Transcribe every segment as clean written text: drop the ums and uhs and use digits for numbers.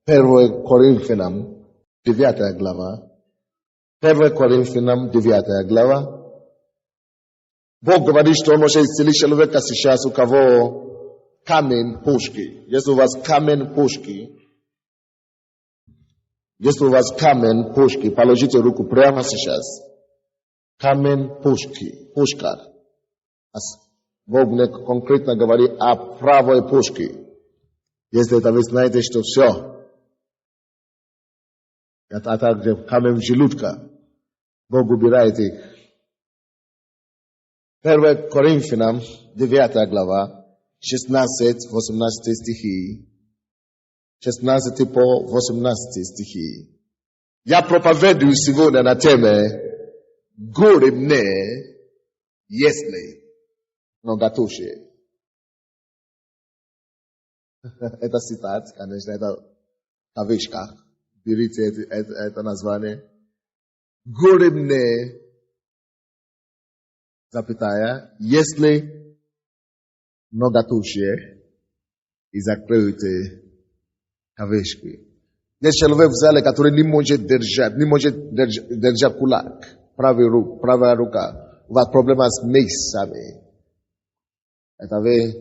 1 Коринфянам, 9 глава. 1 Коринфянам, 9 глава. Бог говорит, что Он может исцелить человека сейчас, у кого камень пушки. Если у вас камень пушки, положите руку прямо сейчас. Камень пушки, пушка. Бог мне конкретно говорит о правой пушке. Если это вы знаете, что все. Это также камень желудка. Бог убирает их. 1 Коринфянам, 9 глава, 16-18 стихи. 16 по 18 стихи. Я проповедую сегодня на теме «Горе мне, если многотушие». Это цитат, конечно, это в кавычках. Берите это название. «Горе мне, запятая, если многотушие», и закройте кавычки. Есть человек в зале, который не может держать кулак, правая рука. У вас проблема с мышцами. Это вы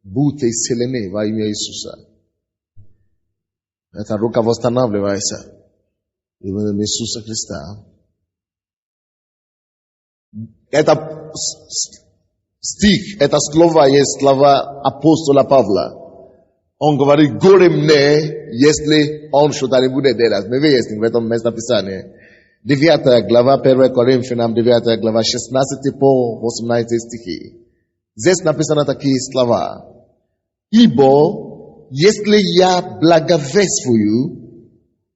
будьте исцелены во имя Иисуса. Эта рука восстанавливается именем Иисуса Христа. Это стих, это слово есть слова апостола Павла. Он говорит, горе мне, если он что-то не будет делать. Мы выясним в этом местописании. 9 глава, 1 Коринфянам, 9 глава, 16 по 18 стихи. Здесь написаны такие слова. Ибо, если я благовествую,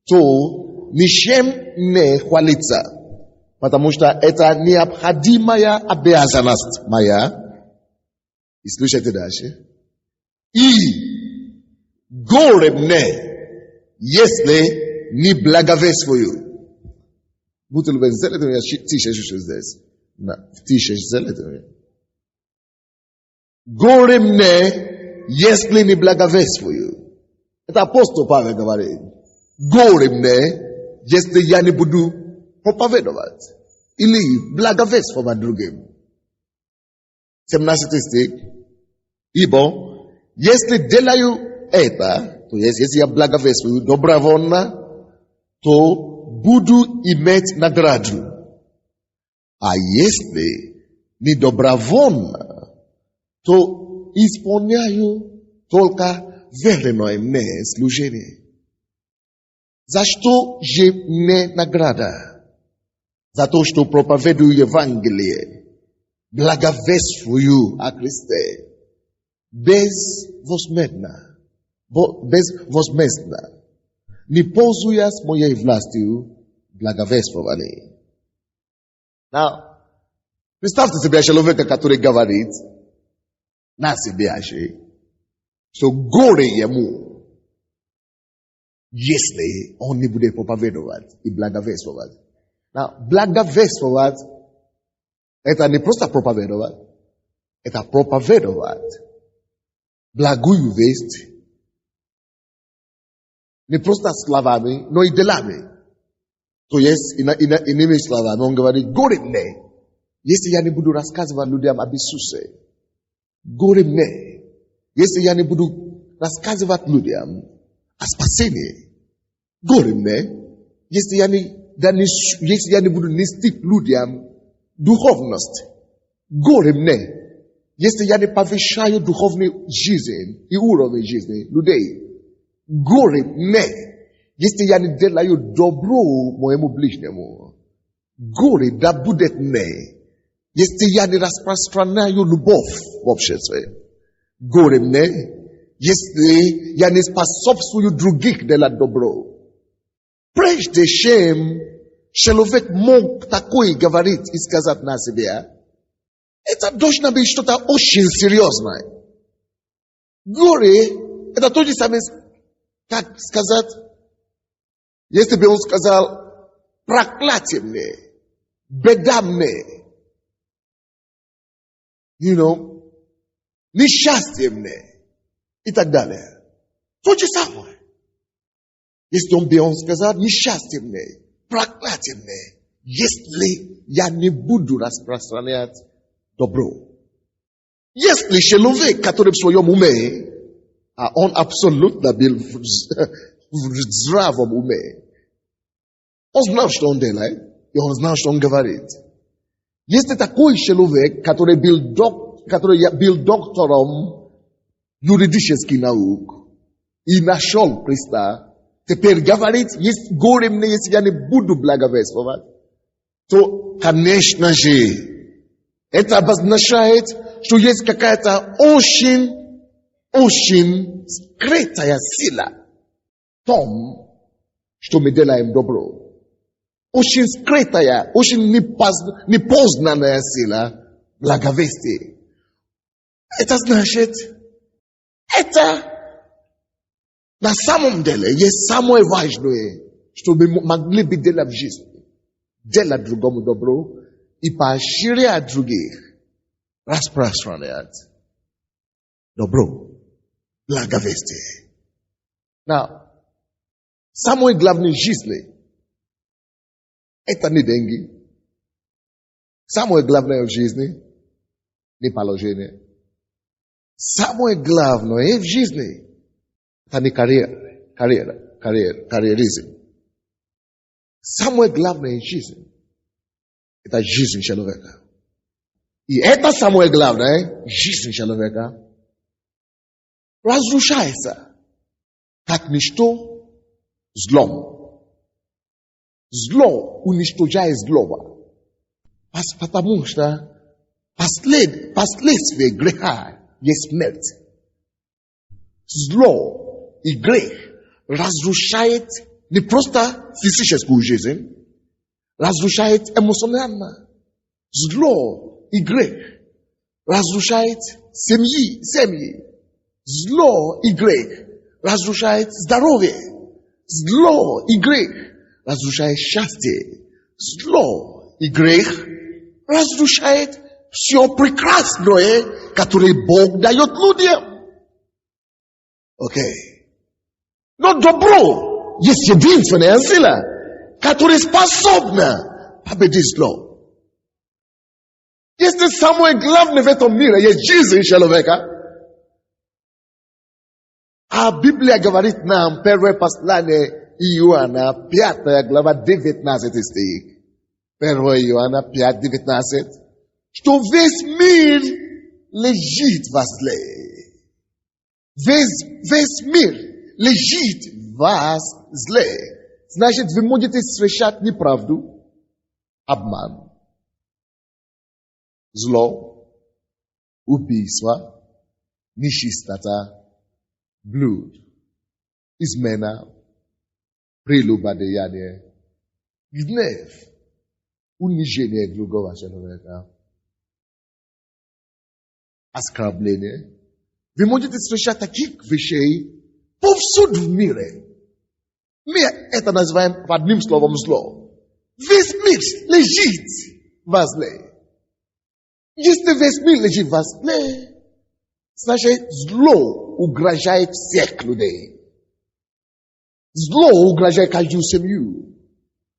то ничем не хвалиться. Потому что это необходимая обязанность моя. И слушайте дальше. И горе мне, если не благовествую. Будьте любезны, сделайте меня тише здесь. Тише сделайте меня. Горе мне, если не благовествую. Это апостол Павел говорит. Горе мне, если я не буду проповедовать. Или благовествовать другим. 17 стих. Ибо, если делаю это, то есть, если я благовествую добровольно, то буду иметь награду. А если не добровольно, то исполняю только верное мне служение. За что же мне награда? За то, что проповедую Евангелие, благовествую о Христе, безвозмездно. Не пользуясь моей властью, благовествовали. Now, представьте себе человека, который говорит на себя же, что горе ему, если он не будет проповедовать и благовествовать. Now, благовествовать, это не просто проповедовать, это проповедовать благую весть, не просто словами, но и делами. То есть, иными словами, он говорит, горе мне, если я не буду рассказывать людям об Иисусе. Горе мне, если я не буду рассказывать людям о спасении. Горе мне, если я не буду нести людям духовность. Горе мне, если я не повышаю духовную жизнь и уровень жизни людей. Горе мне, если я не делаю добро моему ближнему. Горе да будет мне, если я не распространяю любовь в обществе. Горе мне, если я не способствую других делать добро. Прежде чем человек мог такое говорить и сказать на себя, это должно быть что-то очень серьезное. Горе, это то же самое, как сказать, если бы он сказал, проклятие мне, беда мне, несчастье мне, и так далее. То же самое. Если он сказал, несчастье мне, проклятие мне, если я не буду распространять добро. Если человек, который в своем уме, а он абсолютно был в здравом уме, он знал, что он делает, и он знал, что он говорит. Если такой человек, который был доктором юридических наук и нашел Христа, теперь говорит, есть горе мне, если я не буду благовествовать, то, конечно же, это обозначает, что есть какая-то очень скрытая сила в том, что мы делаем добро. Очень скрытая, очень непознанная сила благовестия. Это значит, это на самом деле есть самое важное, что мы могли бы делать в жизни. Делать другому добро и поощрять других распространять добро, благовестие. Самое главное в жизни это не деньги. Самое главное в жизни не положение. Самое главное в жизни это не карьеризм. Самое главное в жизни это жизнь человека. И это самое главное, жизнь человека разрушается как ничто злом. Зло уничтожает злого. Потому что последствия греха есть смерть. Зло и грех разрушает не просто физическую жизнь, разрушает эмоционально. Зло и грех разрушает семьи. Зло и грех разрушает здоровье. Зло и грех разрушает счастье. Зло и грех разрушает все прекрасное, которое Бог дает людям. Окей. Но добро есть единственная сила, которая способна победить зло. Если самое главное в этом мире есть жизнь человека, а Библия говорит нам, первое послание Иоанна, 5 глава, 19 стих. 1 Иоанна 5, 19. Что весь мир лежит во зле. Весь мир лежит во зле. Значит, вы можете встречать неправду, обман, зло, убийство, нечистота, блуд, измена, прелюбодеяние, гнев, унижение другого человека, оскорбление. Вы можете встречать таких вещей повсюду в мире. Мы это называем одним словом зло. Весь мир лежит во зле. Если весь мир лежит во зле, значит зло угрожает всех людей. Зло угрожает каждую семью.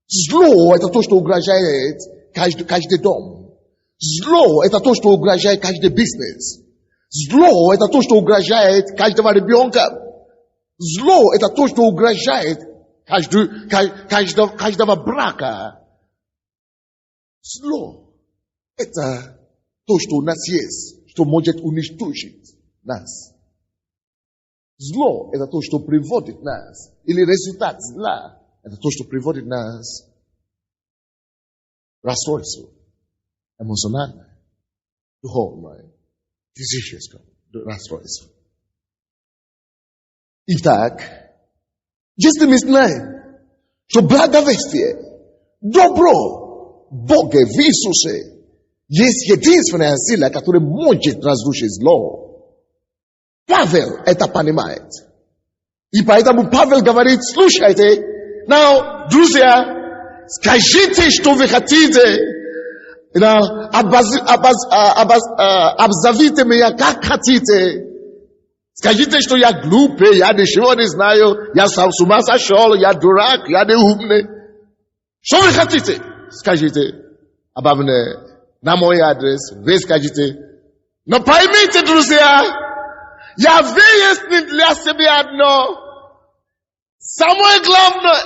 Зло – это то, что угрожает каждый дом. Зло – это то, что угрожает каждый бизнес. Зло – это то, что угрожает каждого ребенка. Зло – это то, что угрожает каждого брака. Зло – это то, что у нас есть, что может уничтожить нас. Зло – это то, что приводит нас. Или результат зла – это то, что приводит нас к расстройству эмоциональное, духовное, физическое расстройство. Итак, если мы знаем, что благовестие, добро Бога в Иисусе есть единственная сила, которая может разрушить зло, Павел это понимает. И поэтому Павел говорит, слушайте, друзья, скажите, что вы хотите, обзовите меня как хотите, Скажите, что я глупый, я ничего не знаю, я сам с ума сошел, я дурак, я не умный. Что вы хотите? Скажите обо мне на мой адрес. Вы скажите. Но поймите, друзья, я выяснил для себя одно. Самое главное,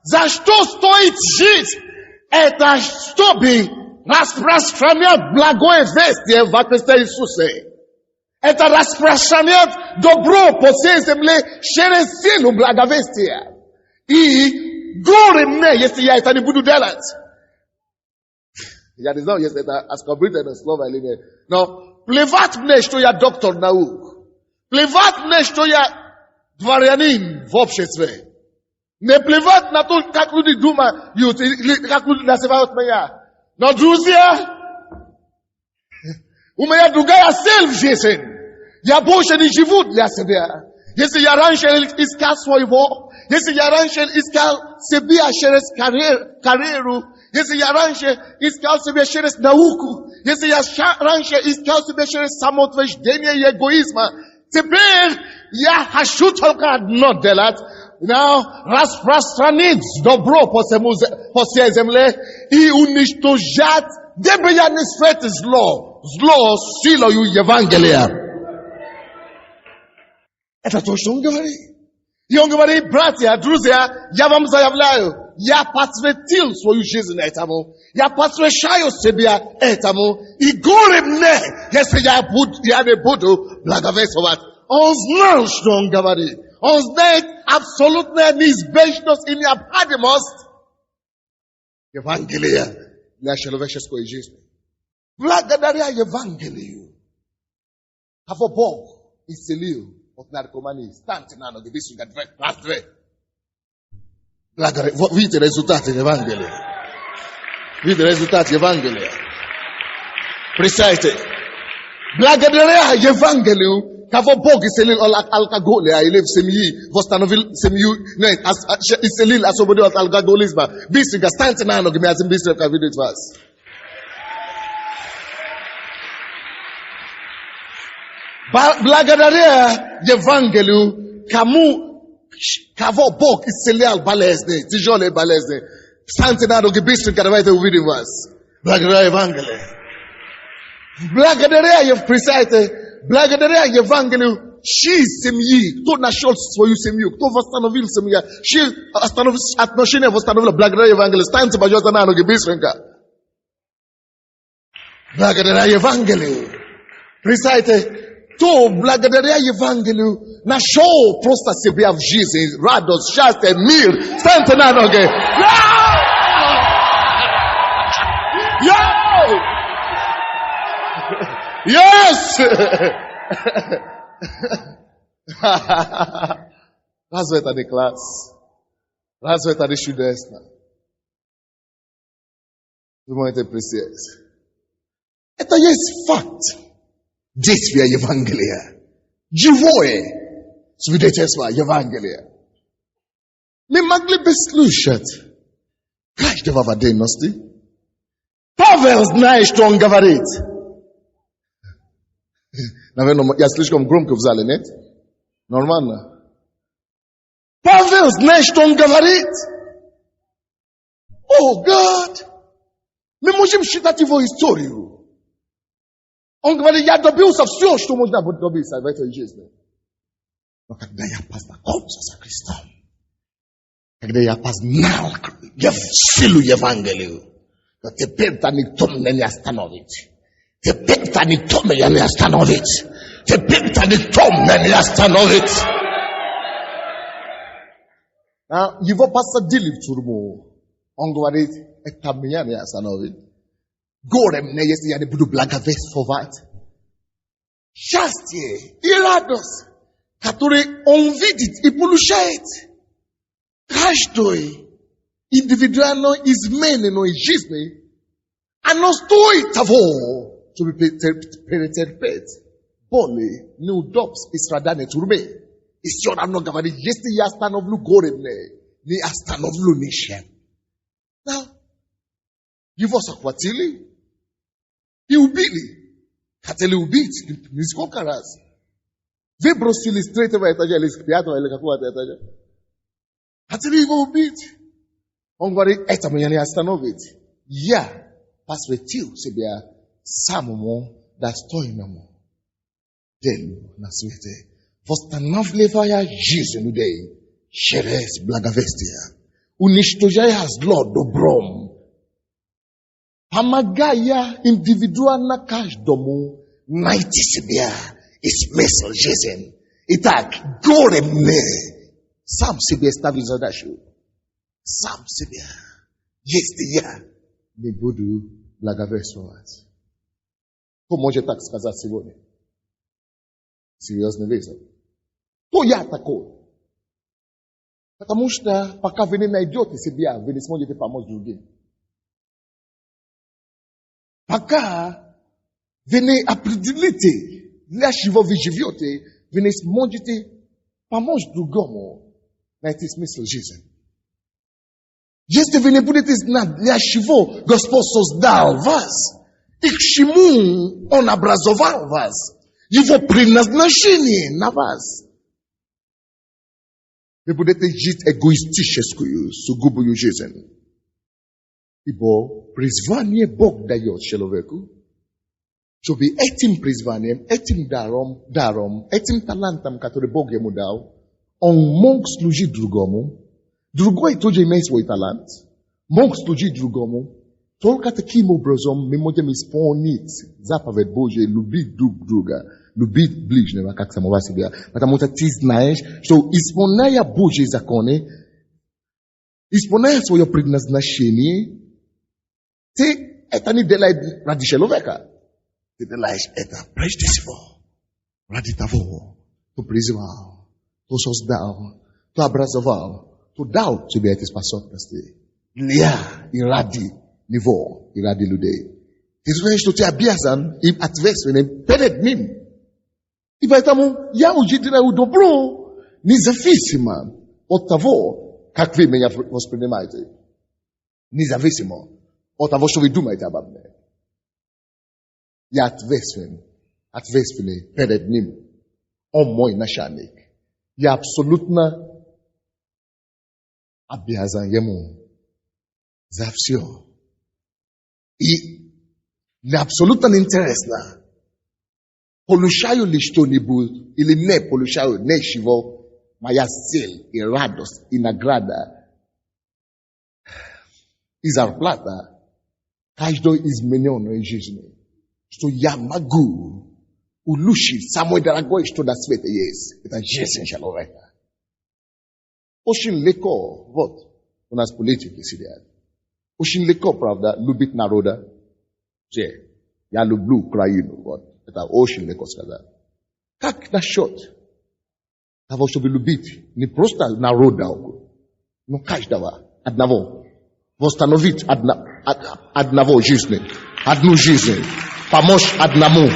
за что стоит жить, это чтобы распространять благое вестие во Христе Иисусе. Это распространять добро по всей земле через силу благовестия. И горе мне, если я это не буду делать. Я не знаю, если это оскорбительное слово или нет. Но плевать мне, что я доктор наук. Плевать мне, что я дворянин в обществе. Не плевать на то, как люди думают, или как люди называют меня. Но, друзья, у меня другая цель в жизни. Я больше не живу для себя. Если я раньше искал своего, если я раньше искал себя через карьеру, если я раньше искал себя через науку, если я раньше искал себя через самоутверждение и эгоизма, теперь я хочу только одно делать. Распространить добро по всей земле и уничтожать, где бы я не встретил зло силою Евангелия. Это то, что он говорит. И он говорит, братья, друзья, я вам заявляю, я посвятил свою жизнь этому, я посвящаю себя этому, и горе мне, если я не буду благовествовать. Он знал, что он говорит. Он знает абсолютную неизбежность и необходимость Евангелия для человеческой жизни. Благодаря Евангелию, кого Бог исцелил от наркомании. Станьте на ноги, быстренько, раз, две. Видите результаты Евангелия. Видите результат Евангелия. Представьте, благодаря Евангелию, кого Бог исцелил от алкоголя или в семье, восстановил семью, исцелил, освободил от алкоголизма. Быстренько, станьте на ноги, мы быстренько видеть вас. Благодаря Евангелию, кого Бог исцелял болезни, тяжелые болезни. Станьте на ноги, быстренько, давайте увидим вас. Благодаря Евангелию. Благодаря Евангелию, чьи семьи, кто нашел свою семью, кто восстановил семью, чьи отношения восстановил благодаря Евангелию. Станьте, пожалуйста, на ноги, быстренько. Благодаря Евангелию. Представьте, кто благодаря Евангелию нашел просто себя в жизни, радость, счастье, мир. Станьте на ноги. Yes! Разве это не класс? Разве это не чудесно? Вы можете присесть. Это есть факт. Действие Евангелия. Живое свидетельство Евангелия. Мы могли бы слушать каждого в отдельности. Павел знает, что он говорит. Наверное, я слишком громко в зале, нет? Нормально. Павел знает, что он говорит. О, Гад! Мы можем считать его историю. Он говорит, я добился все, что можно добиться в этой жизни. Но когда я познакомился со Христом, когда я познал силу Евангелия, то теперь-то никто меня не остановит. Теперь-то никто меня не остановит. Теперь-то никто меня не остановит. Его посадили в тюрьму. Он говорит, это меня не остановит. Горе мне, если я не буду благовествовать. Счастье и радость, которые он видит и получает. Каждой индивидуальной измененной жизни, оно стоит того, чтобы претерпеть боли, неудобств и страдания тюрьмы. И все равно говорит, если я остановлю горе мне, не остановлю ничем. Его захватили и убили. Хотели убить несколько раз. Vibros illustrative etaja, lispiato ele kakua etaja. Hatili go bit. Ongwari etamanyani astanovit. Ya, perspective sebia samumo da stoinamo. Delu na swete. Vostanavlevaya jizenudei. Sheres blagavestia. Unishtojaya Lord dobrom. Hamagaya individual na cash domu. 90 sebia. Is mesel jezen. Itak goremne. Sam sebia stavizadashu. Sam sebia. Yes the ya. Ne budu blagavestia. Como je tak skaza сегодня? Серьезно весел. То я такой. Потому что пока вы не найдете себя, вы не сможете помочь другим. Пока вы не определите, для чего вы живете, вы не сможете помочь другому найти смысл жизни. Если вы не будете знать, для чего Господь создал вас, и к чему Он образовал вас, Его предназначение на вас, вы будете жить эгоистическую, сугубую жизнь. Ибо призвание Бог дает человеку, чтобы этим призванием, этим даром, этим талантом, который Бог ему дал, он мог служить другому. Другой тоже имеет свой талант, мог служить другому. Только таким образом мы можем исполнить заповедь Божию, любить друг друга, любить ближнего, как самого себя. Потому что ты знаешь, что исполняя Божьи законы, исполняя свое предназначение, ты это не делаешь ради человека. Ты делаешь это прежде всего ради того, кто призвал, кто создал, кто образовал, кто дал тебе эти способности. Для и ради него и ради людей. Ты знаешь, что ты обязан им ответственным перед ним. И поэтому я учитываю добро независимо от того, как вы меня воспринимаете. Независимо от того, что вы думаете обо мне. Я ответственный перед ним. Он мой начальник. Я абсолютно обязан ему за все. И мне абсолютно интересно, получаю ли что-нибудь или не получаю ничего, моя цель и радость и награда и зарплата каждой измененной жизни, что я могу улучшить самое дорогое, что на свете есть. Это жизнь человека. Очень легко, вот, у нас политики сидят. Очень легко, правда, любить народа. Я люблю Украину, вот. Это очень легко сказать. Как насчет того, чтобы любить не просто народа, но каждого, одного. Восстановить одного жизни, одну жизнь, помочь одному.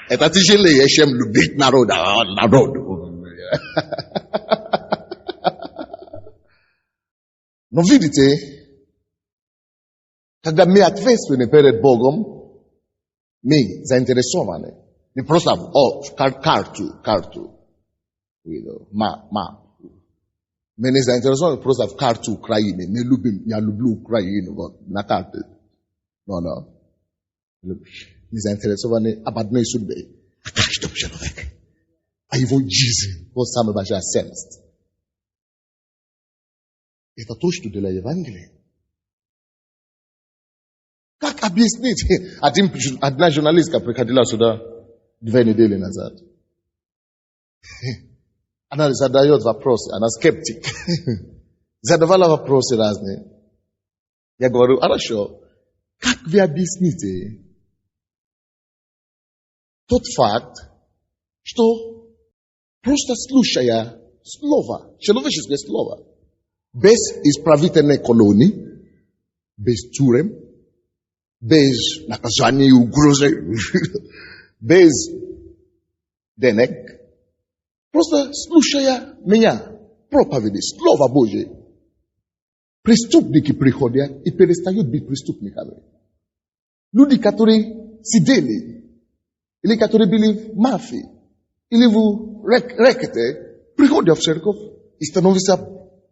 Это тяжелее, чем любить народа. Но видите, когда мы ответственны перед Богом, мы заинтересованы. Не просто карту. Мы не заинтересованы просто в карту Украины. Я люблю Украину вот, на карте. Но. Мы заинтересованы об одной судьбе. О каждом человеке. О его жизни. Вот самая большая ценность. Это то, что делает Евангелие. Как объяснить? Одна журналистка приходила сюда 2 недели назад. Она задает вопросы, она скептик. Задавала вопросы разные. Я говорю, хорошо, как вы объясните тот факт, что просто слушая слово, человеческое слово, без исправительной колонии, без тюрем, без наказания и угрозы, без денег, просто слушая меня, проповеди, Слово Божие, преступники приходят и перестают быть преступниками. Люди, которые сидели Ili который believe мафи. Или вы рекете, приходят в церковь и становятся,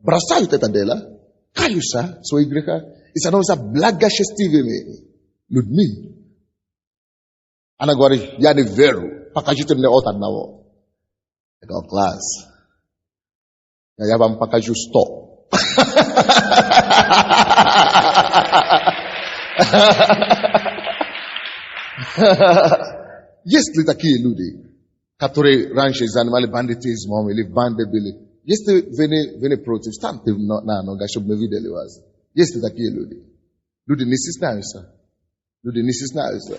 бросают это дело, каются в своих грехах и становятся благочестивыми людьми. Она говорит, я не верю, покажите мне от одного. Я говорю, класс. Я вам покажу 100. Есть ли такие люди, которые раньше занимали бандитизмом или в банде были? Если вы не против, станьте на ногах, чтобы мы видели вас. Есть ли такие люди? Люди не стесняются. Люди не стесняются.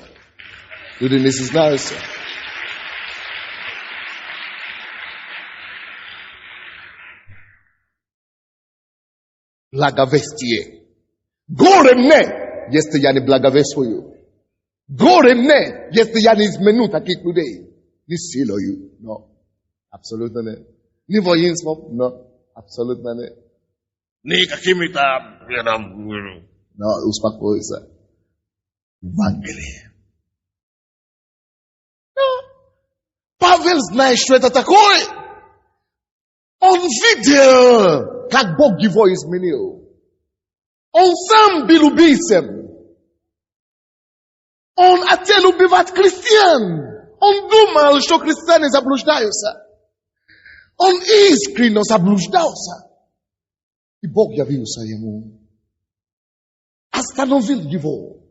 Люди не стесняются. Благовестие. Горе мне, если я не благовествую. Горе мне, если я не изменю таких людей. Не силою, но. Абсолютно не. Не воинством, но. Абсолютно не. Не какими-то... Но успокойся. Евангелие. Павел знает, что это такое. Он видел, как Бог его изменил. Он сам был убийцем. Он хотел убивать христиан. Он думал, что христиане заблуждаются. Он искренне заблуждался. И Бог явился ему. Остановил его.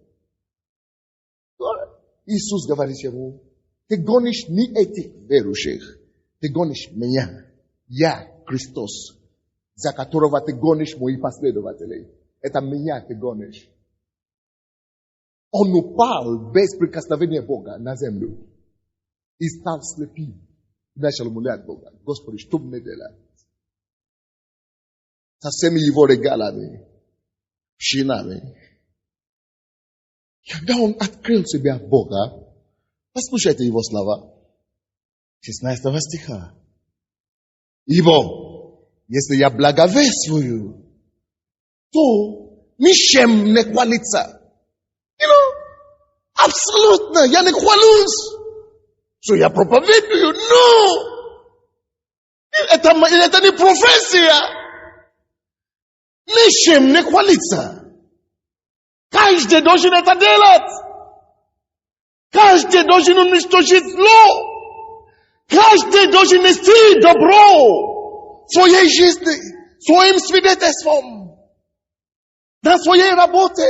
Иисус говорит ему, ты гонишь не этих верующих, ты гонишь меня. Я, Христос, за которого ты гонишь моих последователей. Это меня ты гонишь. Он упал без прикосновения Бога на землю и стал слепым. И начал умолять Бога. Господи, что мне делать? Со всеми его регалами, шинами. Когда он открыл себя Бога, послушайте его слова. 16 стиха. Ибо, если я благовествую, то ничем не хвалится. Абсолютно, я не хвалюсь, что я проповедую, но это не профессия. Ничем не хвалится. Каждый должен это делать. Каждый должен уничтожить зло. Каждый должен нести добро в своей жизни, своим свидетельством, на своей работе,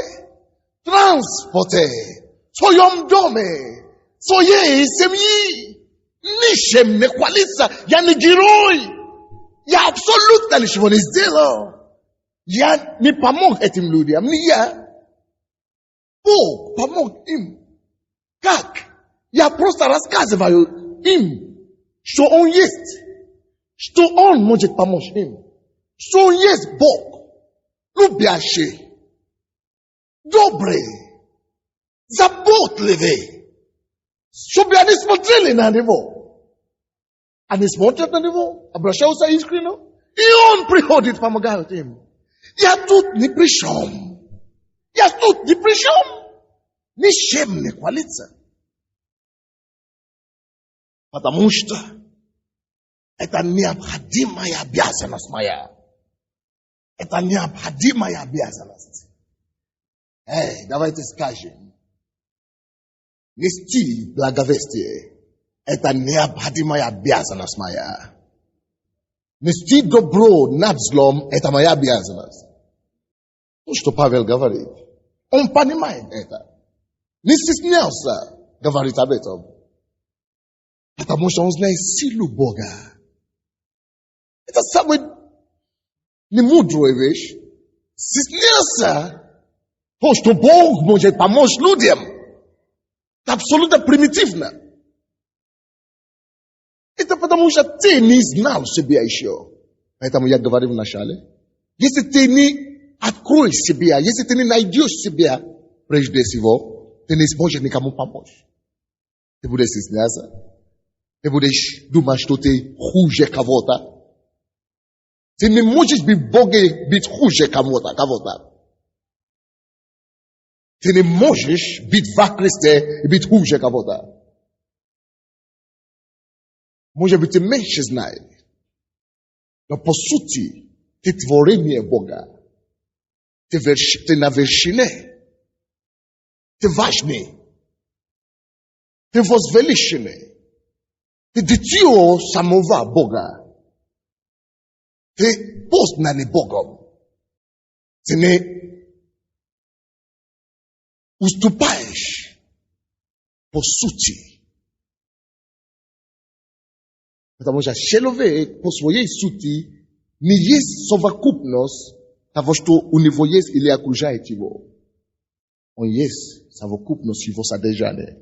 транспорте, в своем доме, в своей семье. Ничем не хвалится. Я не герой. Я абсолютно ничего не сделал. Я не помог этим людям, не я. Бог помог им. Как? Я просто рассказываю им, что Он есть, что Он может помочь им, что Он есть Бог, любящий, добрый, заботливый, чтобы они смотрели на Него. Они смотрят на Него, обращаются искренне, и Он приходит, помогает им. Я тут ни при чем. Я тут ни при чем. Ни с чем не хвалиться. Потому что это необходимая обязанность моя. Это необходимая обязанность. Давайте скажем. Нести благовестие. Это необходимая обязанность моя. Нести добро над злом – это моя обязанность. То, что Павел говорит. Он понимает это. Не стеснялся говорить об этом. Потому что он знает силу Бога. Это самая немудрая вещь. Стеснялся. То, что Бог может помочь людям. Это абсолютно примитивно. Это потому что ты не знал себя еще. Поэтому я говорил вначале. Если ты не откроешь себя, если ты не найдешь себя, прежде всего, ты не сможешь никому помочь. Ты будешь стесняться. Ты будешь думать, что ты хуже кого-то. Ты не можешь быть в Боге, быть хуже кого-то. Ты не можешь быть во Христе и быть хуже кого-то. Може би ти менше знає. Но по суті, ти творення Бога. Ти на вершине. Ти важний. Ти возвеличений. Ти дитё самого Бога. Ти познаний Богом. Ти не уступаєш по суті. Потому что человек по своей сути не есть совокупность того, что у него есть или окружает его. Он есть совокупность его содержания.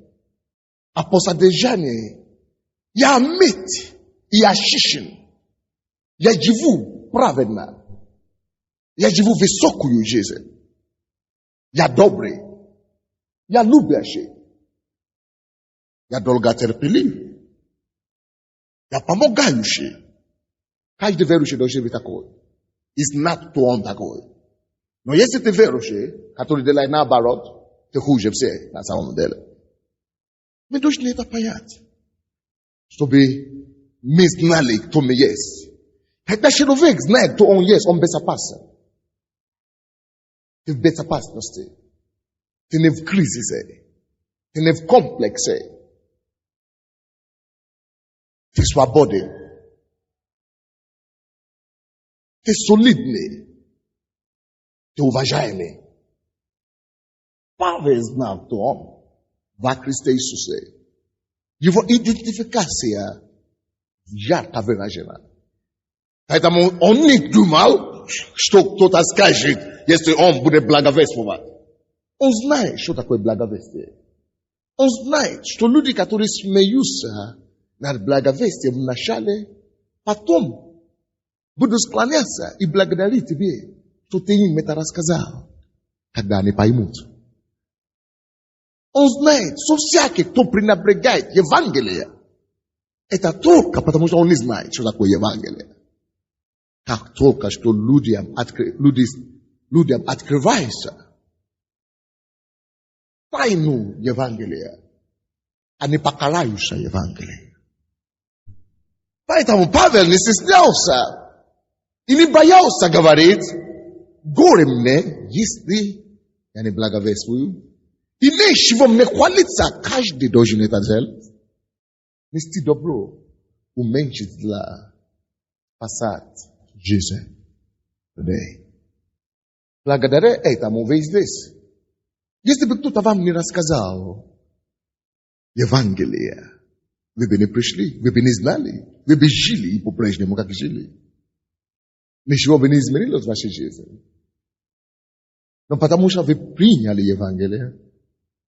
А по содержанию я мить и очищен. Я живу праведно. Я живу высокую жизнь. Я добрый. Я любящий. Я долготерпелив. Я помогающий. Каждый верующий должен быть такой. Is not то он такой. Но если ты верующий, который делает наоборот, ты хуже все на самом деле. Мы должны это понять. Чтобы мы знали, кто мы есть. Когда человек знает, кто он есть, он безопасен. Ты в безопасности. Ты не в кризисе. Ты не в комплексе. Ты свободен. Ты солидный. Ты уважаемый. Павел знал, кто он. Во Христе Иисусе. Его идентификация ярко выражена. Поэтому он не думал, что кто-то скажет, если он будет благовествовать. Он знает, что такое благовестие. Он знает, что люди, которые смеются над благовестием в начале, потом будут склоняться и благодарить тебе, что ты им это рассказал, когда они поймут. Он знает, что всякий, кто пренебрегает Евангелие, это только потому, что он не знает, что такое Евангелие. Как только что людям открывается тайну Евангелия, а не покараются Евангелие. Поэтому Павел не стеснялся и не боялся говорить, горе мне, если я не благовествую. И нечего мне хвалиться, каждый должен это делать. Нести добро, уменьшить зла, спасать жизнь людей. Благодаря этому вы здесь. Если бы кто-то вам не рассказал Евангелие, вы бы не пришли, вы бы не знали, вы бы жили и по-прежнему как жили. Ничего бы не изменилось в вашей жизни. Но потому что вы приняли Евангелие,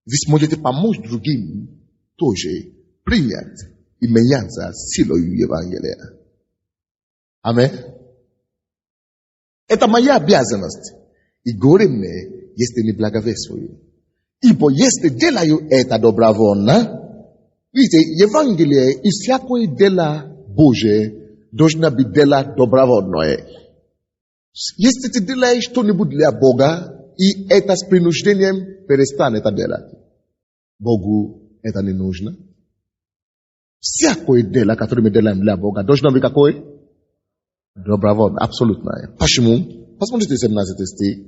вы сможете помочь другим тоже принять и меняться силой Евангелия. Аминь. Это моя обязанность. И горе мне, если не благовествую. Ибо если делаю это добровольно, видите, Евангелие и всякое дело Божие должно быть дело добровольное. Если ты делаешь что-нибудь для Бога, и это с принуждением, перестань это делать. Богу это не нужно. Всякое дело, которое мы делаем для Бога, должно быть какое? Добровольно, абсолютно. Почему? Посмотрите 17 стих.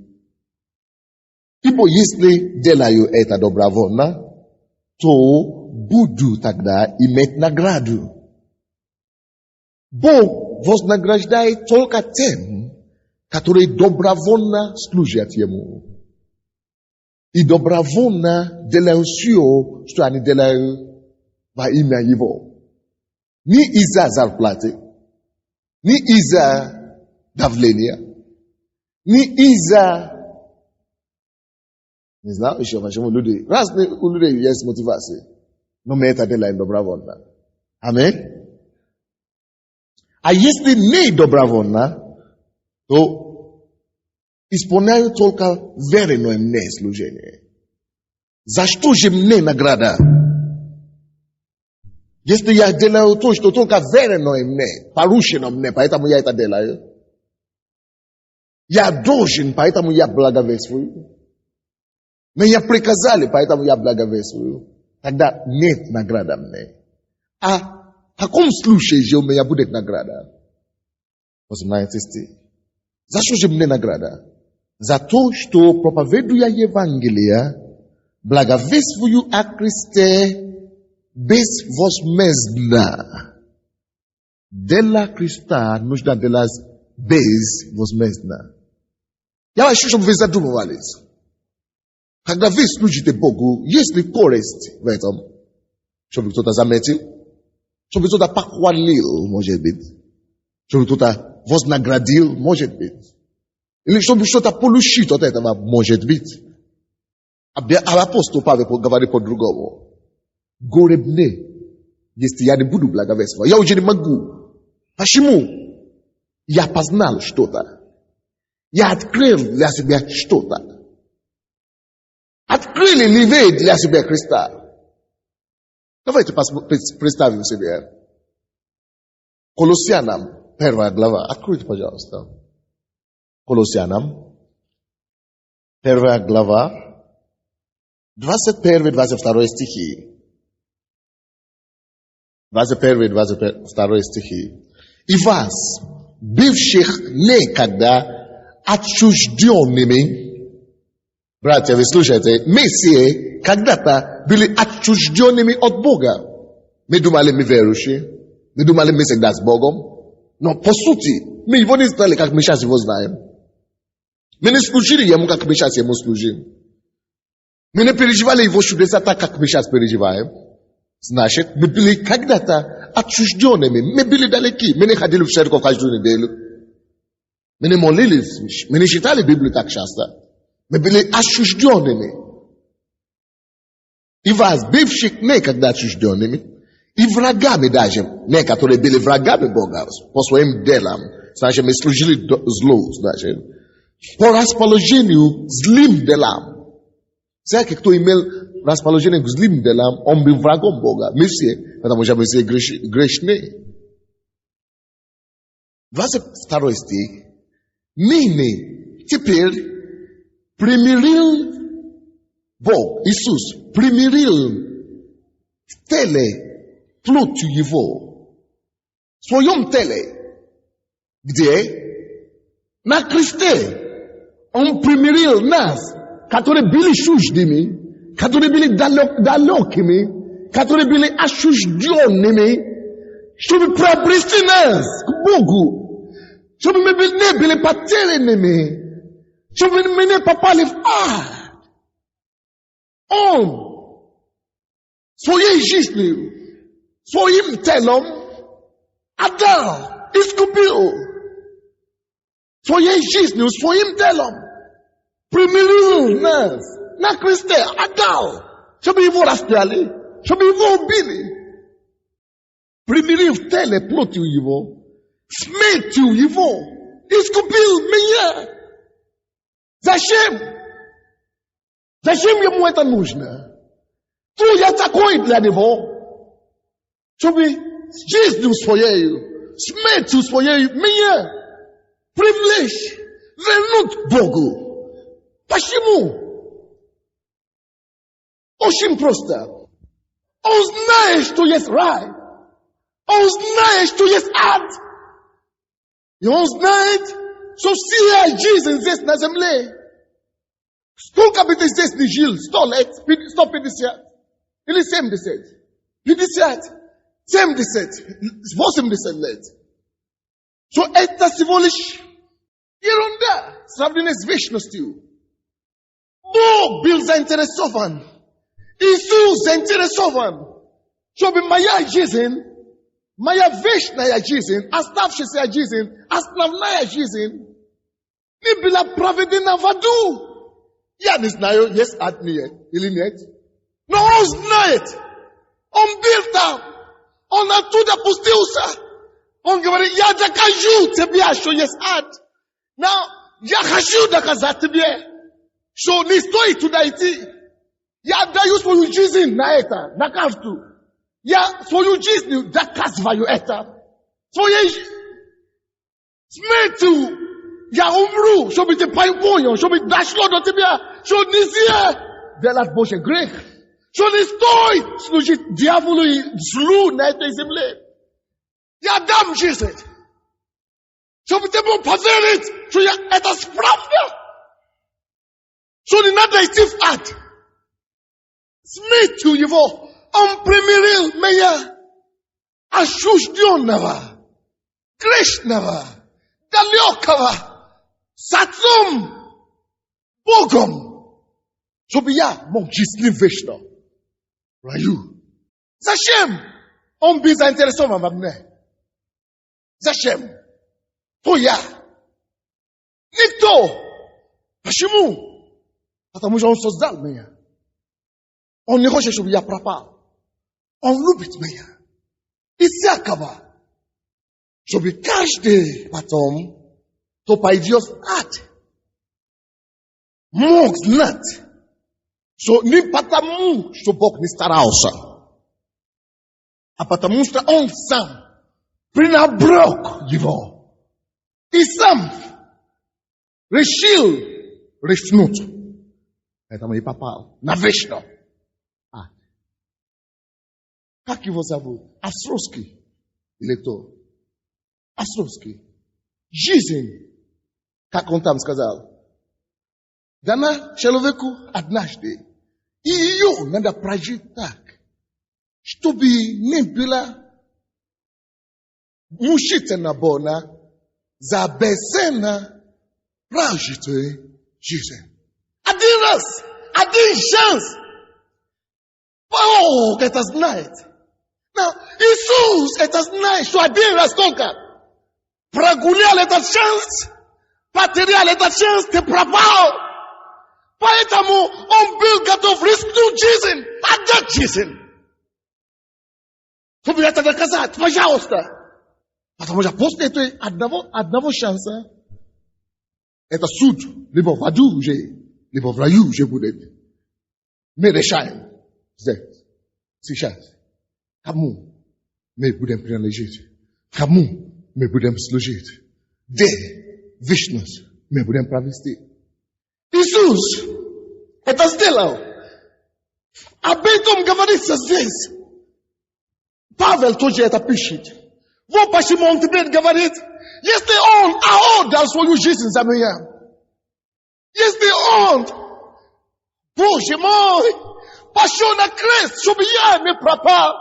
Ибо если делаю это добровольно, то буду тогда иметь награду. Бог вознаграждает только тем, которые добровольно служат Ему. И добровольно делают все, что они делают во имя Его. Не из-за зарплаты, не из-за давления, не из-за... Не знаю еще, почему люди... Разные у людей есть мотивации. Но мы это делаем добровольно. Аминь. А если не добровольно, то исполняю только верное мне служение. За что же мне награда? Если я делаю то, что только верное мне, поручено мне, поэтому я это делаю. Я должен, поэтому я благовествую. Меня приказали, поэтому я благовествую. Тогда нет награды мне. А Acum slujești, eu mi-a bude nagrada. Verse 96. Zašto mne nagrada? Zato što propoveduja Evangelija, благовествую о Христе без возмездно. Дела Христа нужно делать безвозмездно. Я хочу, чтобы вы задумывались. Когда вы служите Богу, есть ли користь в этом? Чтобы кто-то заметил? Чтобы кто-то похвалил, может быть? Чтобы кто-то вознаградил, может быть? Или чтобы что-то получить от этого, может быть? А апостол Павел говорит по-другому. Горе мне, если я не буду благовествовать. Я уже не могу. Почему? Я познал что-то. Я открыл для себя что-то. Открыли ли вы для себя Христа? Давайте представим себе. Колоссянам, 1 глава. Откройте, пожалуйста. Колоссянам, 1 глава, 21-22 стихи. 21-22 стихи. И вас, бывших некогда отчужденными, братья, вы слушаете, мы все когда-то были отчужденными от Бога. Мы думали, мы верующие, мы думали, мы всегда с Богом, но по сути, мы его не знали, как мы сейчас его знаем. Мы не служили ему, как мы сейчас ему служим. Мы не переживали его чудеса так, как мы сейчас переживаем. Значит, мы были когда-то отчужденными. Мы были далеки. Мы не ходили в церковь каждую неделю. Мы не молились. Мы не читали Библию так часто. Мы были отчужденными. И вас, бывших некогда отчужденными, и врагами даже, некоторые были врагами Бога по своим делам. Значит, мы служили злу, значит, по расположению злым делам. Всякий, кто имел расположение к злым делам, он был врагом Бога. Мы все, потому что мы все грешны. 22 стих. Ныне, теперь, примирил Бог, Иисус, примирил в теле плотью Его, в своем теле, где? На кресте. Он примирил нас, которые были чуждыми, которые были далекими, которые были отчужденными, чтобы приобрести нас к Богу, чтобы мы не были потерянными, чтобы мы не попали в ад. Он своей жизнью, своим телом отдал, искупил, своей жизнью, своим телом примирил нас на кресте, отдал, чтобы его распяли, чтобы его убили. Примирив теле плотью его, смертью его, искупил меня. Зачем? Зачем ему это нужно? Кто я такой для него? Чтобы жизнью своей, смертью своей меня привлечь, вернуть Богу. Почему? Очень просто. Он знает, что есть рай. Он знает, что есть ад. И он знает, что вся жизнь здесь на земле. Сколько бы ты здесь не жил? 100 лет? 150? Или 70? 50? 70? 80 лет? Что это всего лишь ерунда в сравнении с вечностью. Бог был заинтересован. Иисус заинтересован, чтобы моя жизнь, моя вечная жизнь, оставшаяся жизнь, основная жизнь, не была проведена в аду. Я не знаю, есть ад или нет. Но он знает. Он был там. Он оттуда пустился. Он говорит, я докажу тебе, что есть ад. Но я хочу доказать тебе, что не стоит туда идти. Я отдаю свою жизнь на это, на карту. Я свою жизнь доказываю это. Своей смертью я умру, чтобы ты понял, чтобы дошло до тебя, что нельзя делать Божий грех. Что не стоит служить дьяволу и злу на этой земле. Ja dam Jesus. Så vi det må passerit, så jeg etter sprafne. Så det nada i tif at. Smith you yivo, primiril meya. Ashush dionava. Krishnava. Dalyokava. Satsum. Bogom. Så vi mon gisni vishno. Rayu. Zashem. Biza intereso mamne. Zashem. Toya. Nikto. Pashimu. Потому что он создал меня. Он не хочет, чтобы я пропал. Он любит меня. И всякого. Чтобы каждый потом, кто пойдет в ад, мог знать, что не потому, что Бог не старался, а потому что Он сам принабрал его. И сам решил рискнуть. Поэтому и попал навечно. Как его зовут? Австрийский. Или кто? Австрийский. Жизнь, как он там сказал, дана человеку однажды. И ее надо прожить так, чтобы не было мучительно больно за бесценно прожитую жизнь. Один раз, один шанс. Бог это знает. Но Иисус это знает, что один раз только прогулял этот шанс, потерял этот шанс, ты пропал. Поэтому он был готов рискнуть жизнь, отдать жизнь. Чтобы это доказать, пожалуйста. Потому что после этого одного шанса это суд, либо в аду уже, либо в раю уже будет. Мы решаем здесь, сейчас, кому мы будем принадлежать, кому мы будем служить, где вечность мы будем провести. Иисус это сделал. Об этом говорится здесь. Павел тоже это пишет. Вот почему он теперь говорит, если он отдал свою жизнь за меня, если он, Боже мой, пошел на крест, чтобы я не пропал,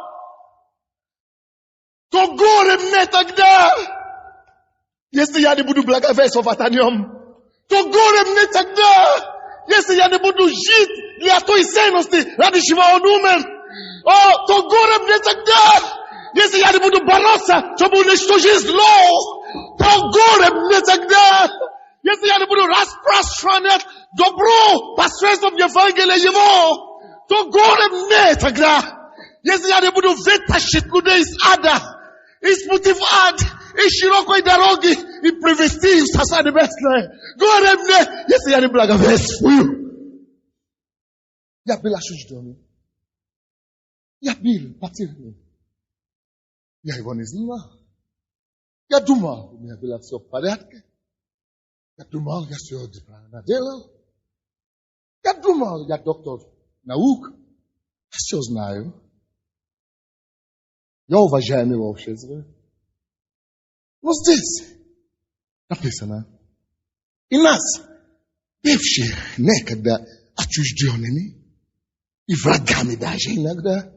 то горе мне тогда, если я не буду благовествовать о нем, то горе мне тогда, если я не буду жить для той ценности, ради чего он умер, то горе мне тогда, если я не буду бороться, чтобы уничтожить зло, то горе мне тогда, если я не буду распространять добро посредством Евангелия его, то горе мне тогда, если я не буду вытащить людей из ада, из пути в ад, из широкой дороги и привести их в Царство Небесное. Горе мне, если я не благовествую. Я был осужден. Я был потерян. Я его не знал. Я думал, у меня было все в порядке. Я думал, я все правильно делал. Я думал, я доктор наук. Я все знаю. Я уважаемый в обществе. Но здесь написано, и нас, бывших некогда отчужденными и врагами даже иногда,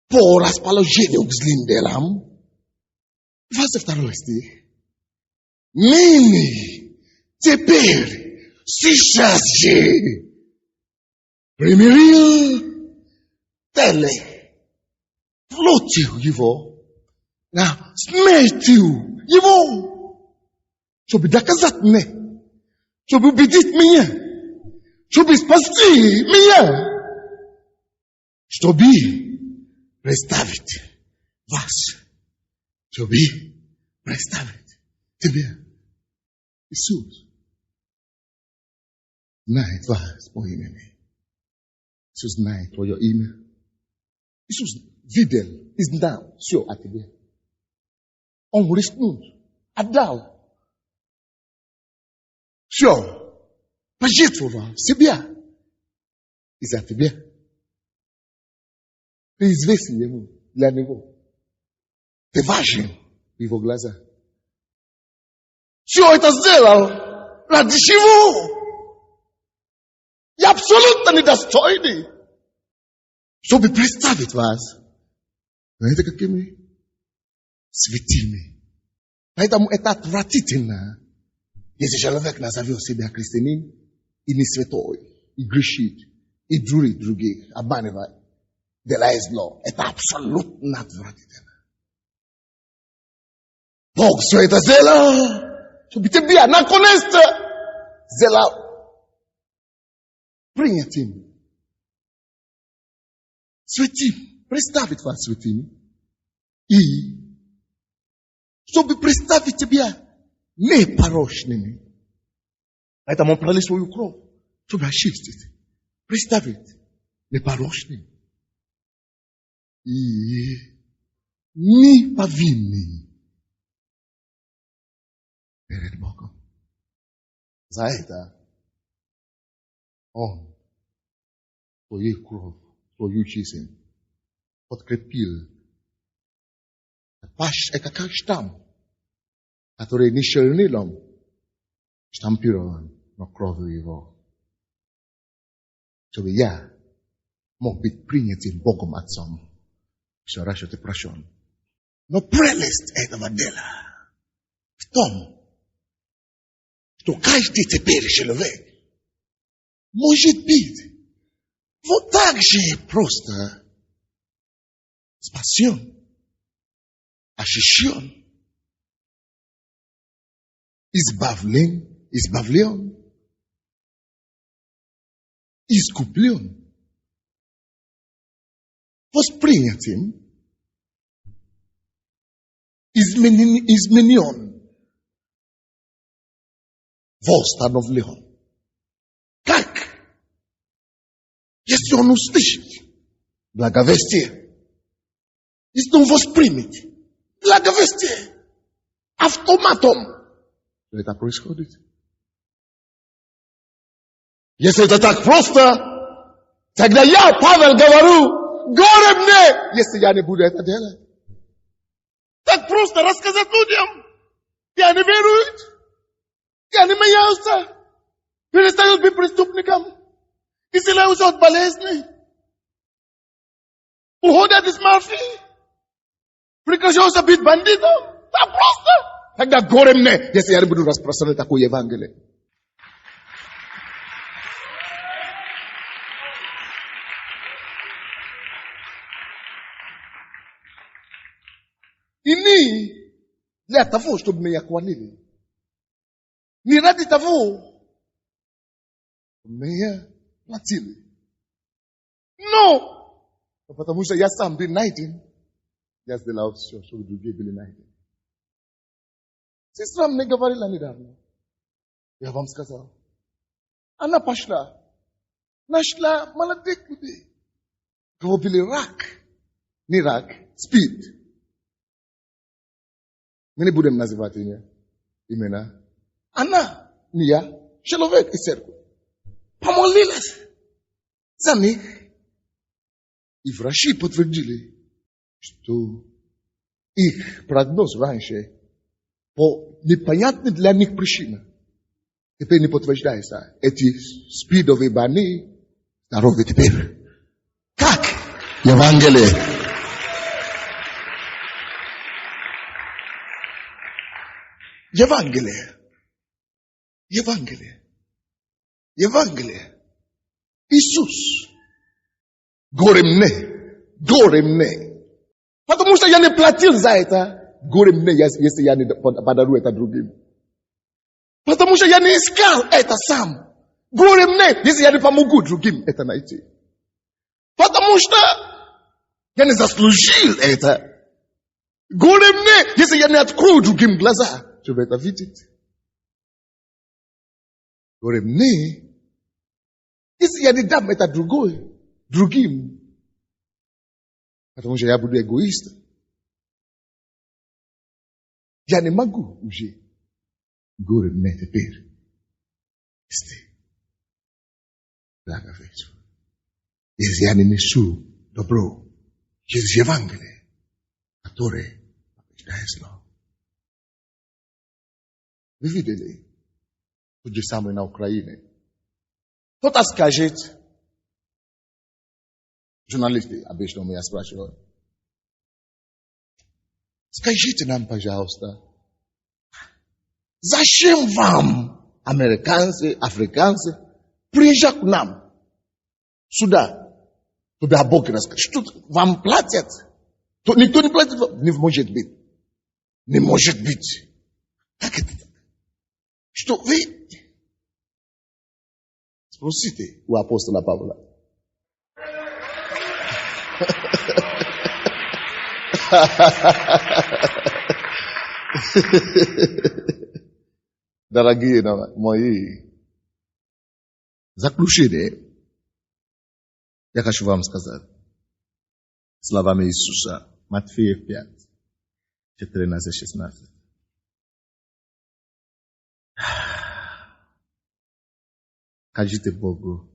по расположению к злым делам, 22 стих, ныне, теперь, сейчас же, примирил теле, плотью его, смертью его, чтобы доказать мне, чтобы убедить меня, чтобы спасти меня, чтобы представить вас, чтобы представить тебя. Иисус знает вас по имени. Иисус знает твое имя. Иисус видел и знал все о тебе. Он рискнул, отдал все, пожертвовал себя из-за тебя. Ты известен ему, для него. Ты важен. Его глаза. Все это сделал ради чего? Я абсолютно недостойный, чтобы представить вас. Знаете, какими? Святыми. Поэтому это отвратительно, если человек назовет себя христианин и не святой, и грешит, и дурит других, обманывает, делает зло. Это абсолютно отвратительно. Бог все это сделал, чтобы тебе наконец-то сделал принять им. Святым, представить вас святыми. И чтобы представить тебя непорочными. Поэтому он пролил свою кровь, чтобы очистить. Представить непорочным. И не повинный перед Богом. За это он свою кровь, свою жизнь подкрепил. Это как штамп, который не чернилом штампирован на крови его. Чтобы я мог быть принятым Богом Отцом. Все раньше ты прощен. Но прелесть этого дела в том, что каждый теперь человек может быть вот так же просто спасен, ощущен, избавлен, искуплен, воспринятым, изменен, восстановлен. Как? Если он услышит благовестие, если он воспримет благовестие, автоматом это происходит. Если это так просто, тогда я, Павел, говорю, горе мне, если я не буду это делать. Так просто рассказать людям. И они веруют. И они меняются. Перестают быть преступником. Исцеляются от болезней. Уходят из мафии. Прекращаются быть бандитом. Так просто. Тогда горе мне, если я не буду распространять такое Евангелие. И не для того, чтобы меня хвалили. Не ради того, чтобы меня платили. Но, потому что я сам был найден, я сделал все, чтобы другие были найдены. Сестра мне говорила недавно. Я вам сказал. Она пошла. Нашла молодых людей. Кого были рак. Не рак, спид. Мы не будем называть имена. Она, не я, человек из церкви. Помолилась за них. И врачи подтвердили, что их прогноз раньше по непонятным для них причинам теперь не подтверждается. Эти спидовые больные здоровы теперь. Как? Евангелие. Евангелие. Евангелие. Евангелие. Иисус. Горе мне. Горе мне. Потому что я не платил за это. Горе мне, если я не подарю это другим. Потому что я не искал это сам. Горе мне, если я не помогу другим это найти. Потому что я не заслужил это. Горе мне, если я не открою другим глаза, чтобы это видеть. Горе мне, если я не дам это другим. Потому что я буду эгоист. Я не могу уже. Горе мне теперь. Благовестие. Если я не несу добро через Евангелие, которое побеждает зло. Ви видели то же самое на Украине? Кто-то скажет, журналисты обычно меня спрашивают, скажите нам, пожалуйста, зачем вам, американцы, африканцы, приезжать к нам сюда, туда Бог расскажет, что вам платят? То никто не платит, не может быть. Не может быть. Как это? Что вы? Спросите у апостола Павла. Дорогие мои, заключение я хочу вам сказать словами Иисуса, Матфея 5, 14-16. Скажите Богу,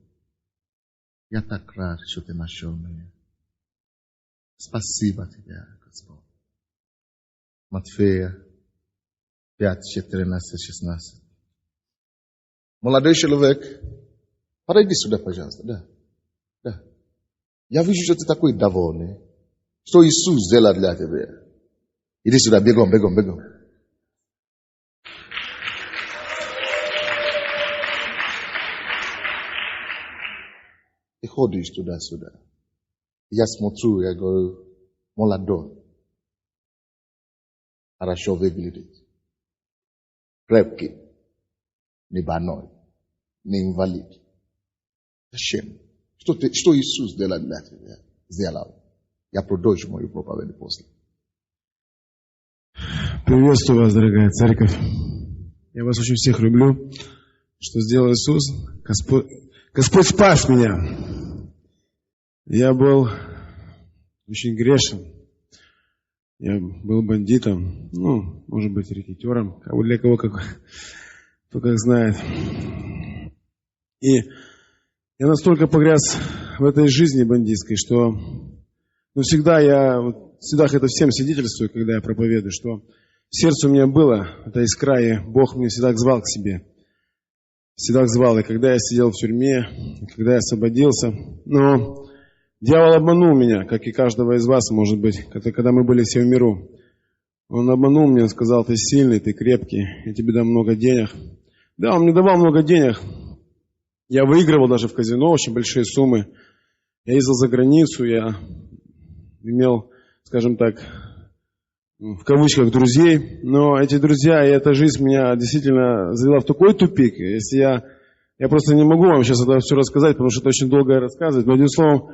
я так рад, что ты нашел меня. Спасибо тебе, Господь. Матфея 5, 14-16. Молодой человек, подойди сюда, пожалуйста. Да. Я вижу, что ты такой довольный. Что Иисус сделал для тебя. Иди сюда, бегом. Ты ходишь туда-сюда. Я смотрю, я говорю, молодой. Хорошо выглядит. Крепкий. Не больной. Не инвалид. Зачем? Что Иисус сделал для тебя? Сделал. Я продолжу мою проповедь после. Приветствую вас, дорогая церковь. Я вас очень всех люблю. Что сделал Иисус? Господь спас меня. Я был очень грешен. Я был бандитом, может быть, рэкетёром, для кого кто как знает. И я настолько погряз в этой жизни бандитской, что всегда это всем свидетельствую, когда я проповедую, что сердце у меня было, это искра, и Бог меня всегда звал к себе. Всегда звал, и когда я сидел в тюрьме, и когда я освободился. Но дьявол обманул меня, как и каждого из вас, может быть, когда мы были все в миру. Он обманул меня, он сказал, ты сильный, ты крепкий, я тебе дам много денег. Да, он мне давал много денег. Я выигрывал даже в казино очень большие суммы. Я ездил за границу, я имел, скажем так, в кавычках, друзей. Но эти друзья и эта жизнь меня действительно завела в такой тупик. Если я просто не могу вам сейчас это все рассказать, потому что это очень долго рассказывать. Но, одним словом,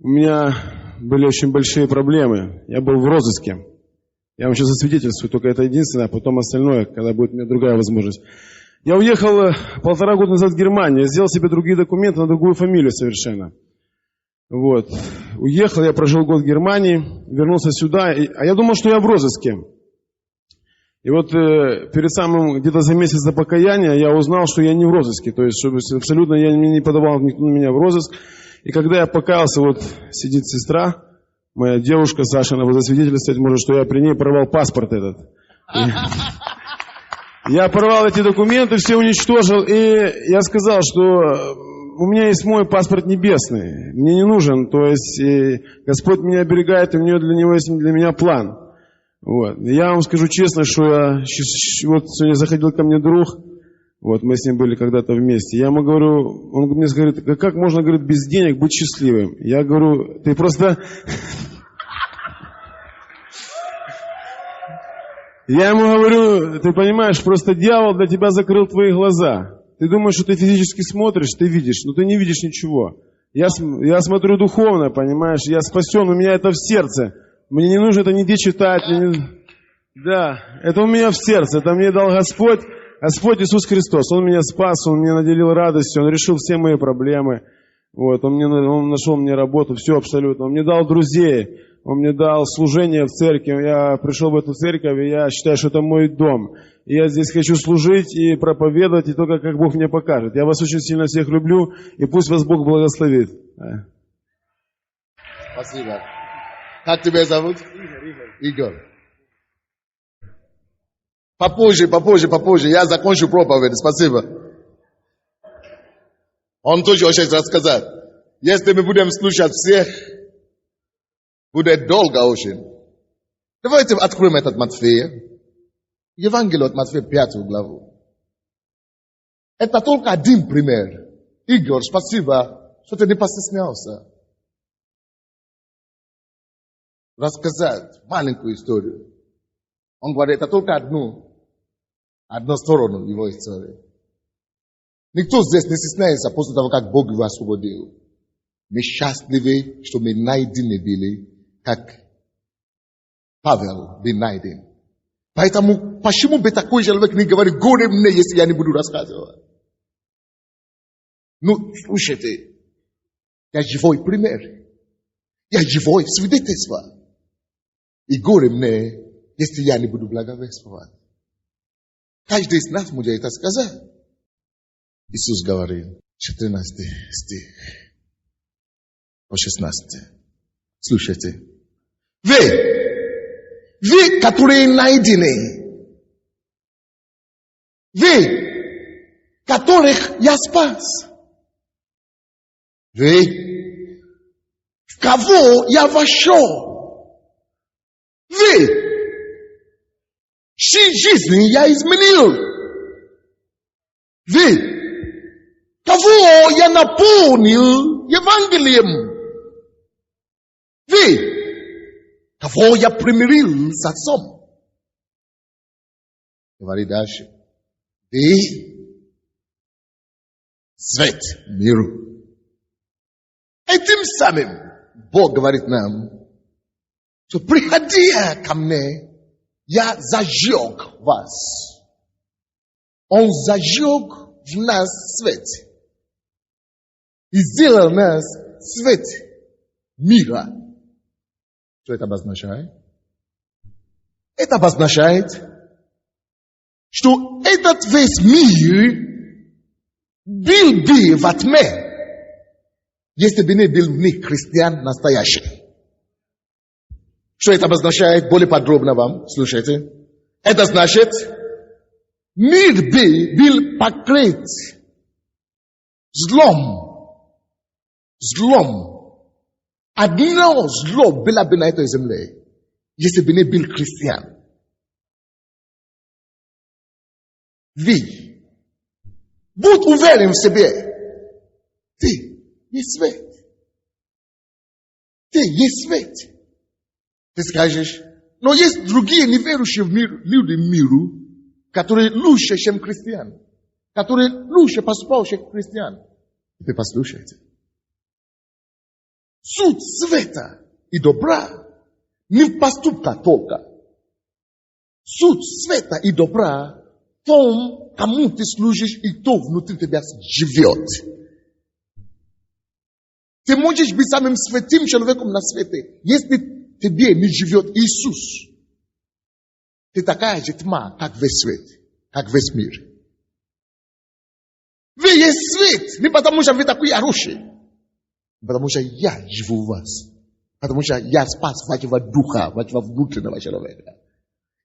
у меня были очень большие проблемы. Я был в розыске. Я вам сейчас засвидетельствую, только это единственное, а потом остальное, когда будет у меня другая возможность. Я уехал 1,5 года назад в Германию, я сделал себе другие документы на другую фамилию совершенно. Вот. Уехал, я прожил год в Германии, вернулся сюда, а я думал, что я в розыске. И вот перед самым, где-то за месяц до покаяния, я узнал, что я не в розыске. То есть, чтобы абсолютно я не подавал никто на меня в розыск. И когда я покаялся, вот сидит сестра, моя девушка Саша, она засвидетельствовать может, что я при ней порвал паспорт этот. Я порвал эти документы, все уничтожил, и я сказал, что у меня есть мой паспорт небесный, мне не нужен, то есть Господь меня оберегает, и у него для него есть для меня план. Вот. Я вам скажу честно, что вот сегодня заходил ко мне друг, вот мы с ним были когда-то вместе, я ему говорю, он мне говорит, как можно, говорит, без денег быть счастливым? Я говорю, ты просто... Я ему говорю, ты понимаешь, просто дьявол для тебя закрыл твои глаза. Ты думаешь, что ты физически смотришь, ты видишь, но ты не видишь ничего. Я смотрю духовно, понимаешь, я спасен, у меня это в сердце. Мне не нужно это нигде читать. Да, это у меня в сердце, это мне дал Господь, Господь Иисус Христос. Он меня спас, Он меня наделил радостью, Он решил все мои проблемы. Вот, он нашел мне работу, все абсолютно. Он мне дал друзей. Он мне дал служение в церкви. Я пришел в эту церковь, и я считаю, что это мой дом. И я здесь хочу служить и проповедовать, и только как Бог мне покажет. Я вас очень сильно всех люблю, и пусть вас Бог благословит. Спасибо. Как тебя зовут? Игорь. Попозже. Я закончу проповедь. Спасибо. Он тоже хочет рассказать. Если мы будем слушать всех, будет долго очень. Давайте откроем этот Матфея. Евангелие от Матфея, 5 главу. Это только один пример. Игорь, спасибо, что ты не постеснялся рассказать маленькую историю. Он говорит, это только одну сторону его истории. Никто здесь не стесняется после того, как Бог его освободил. Мы счастливы, что мы найдены были, как Павел был найден. Поэтому, почему бы такой человек не говорит, горе мне, если я не буду рассказывать? Ну, слушайте, я живой пример. Я живой свидетельство. И горе мне, если я не буду благовествовать. Каждый из нас может это сказать. Иисус говорит, 14 стих, по 16. Слушайте. Вы, которые найдены, вы, которых я спас, вы, в кого я вошел, вы, чьи жизни я изменил, вы, кого я наполнил Евангелием, вы, кого я примирил с Отцом. Говорит дальше. Вы свет миру. Этим самым Бог говорит нам, что приходя ко мне, я зажег вас. Он зажег в нас свет. И сделал нас свет мира. Что это обозначает? Это обозначает, что этот весь мир был бы во тьме, если бы не был в них христиан настоящих. Что это обозначает? Более подробно вам, слушайте. Это значит, мир бы был покрыт злом. Одно зло было бы на этой земле, если бы не был христиан. Вы, будь уверен в себе, ты есть свет. Ты есть свет. Ты скажешь, но есть другие неверующие люди в миру, которые лучше, чем христиан, которые лучше поступают, чем христиан. Теперь послушайте. Суть света и добра не в поступках только. Суть света и добра в том, кому ты служишь, и то внутри тебя живет. Ты можешь быть самым святым человеком на свете, если в тебе не живет Иисус. Ты такая же тьма, как весь свет, как весь мир. Вы есть свет, не потому что вы такой хороший. Потому что я живу в вас. Потому что я спас вашего духа, вашего внутреннего человека.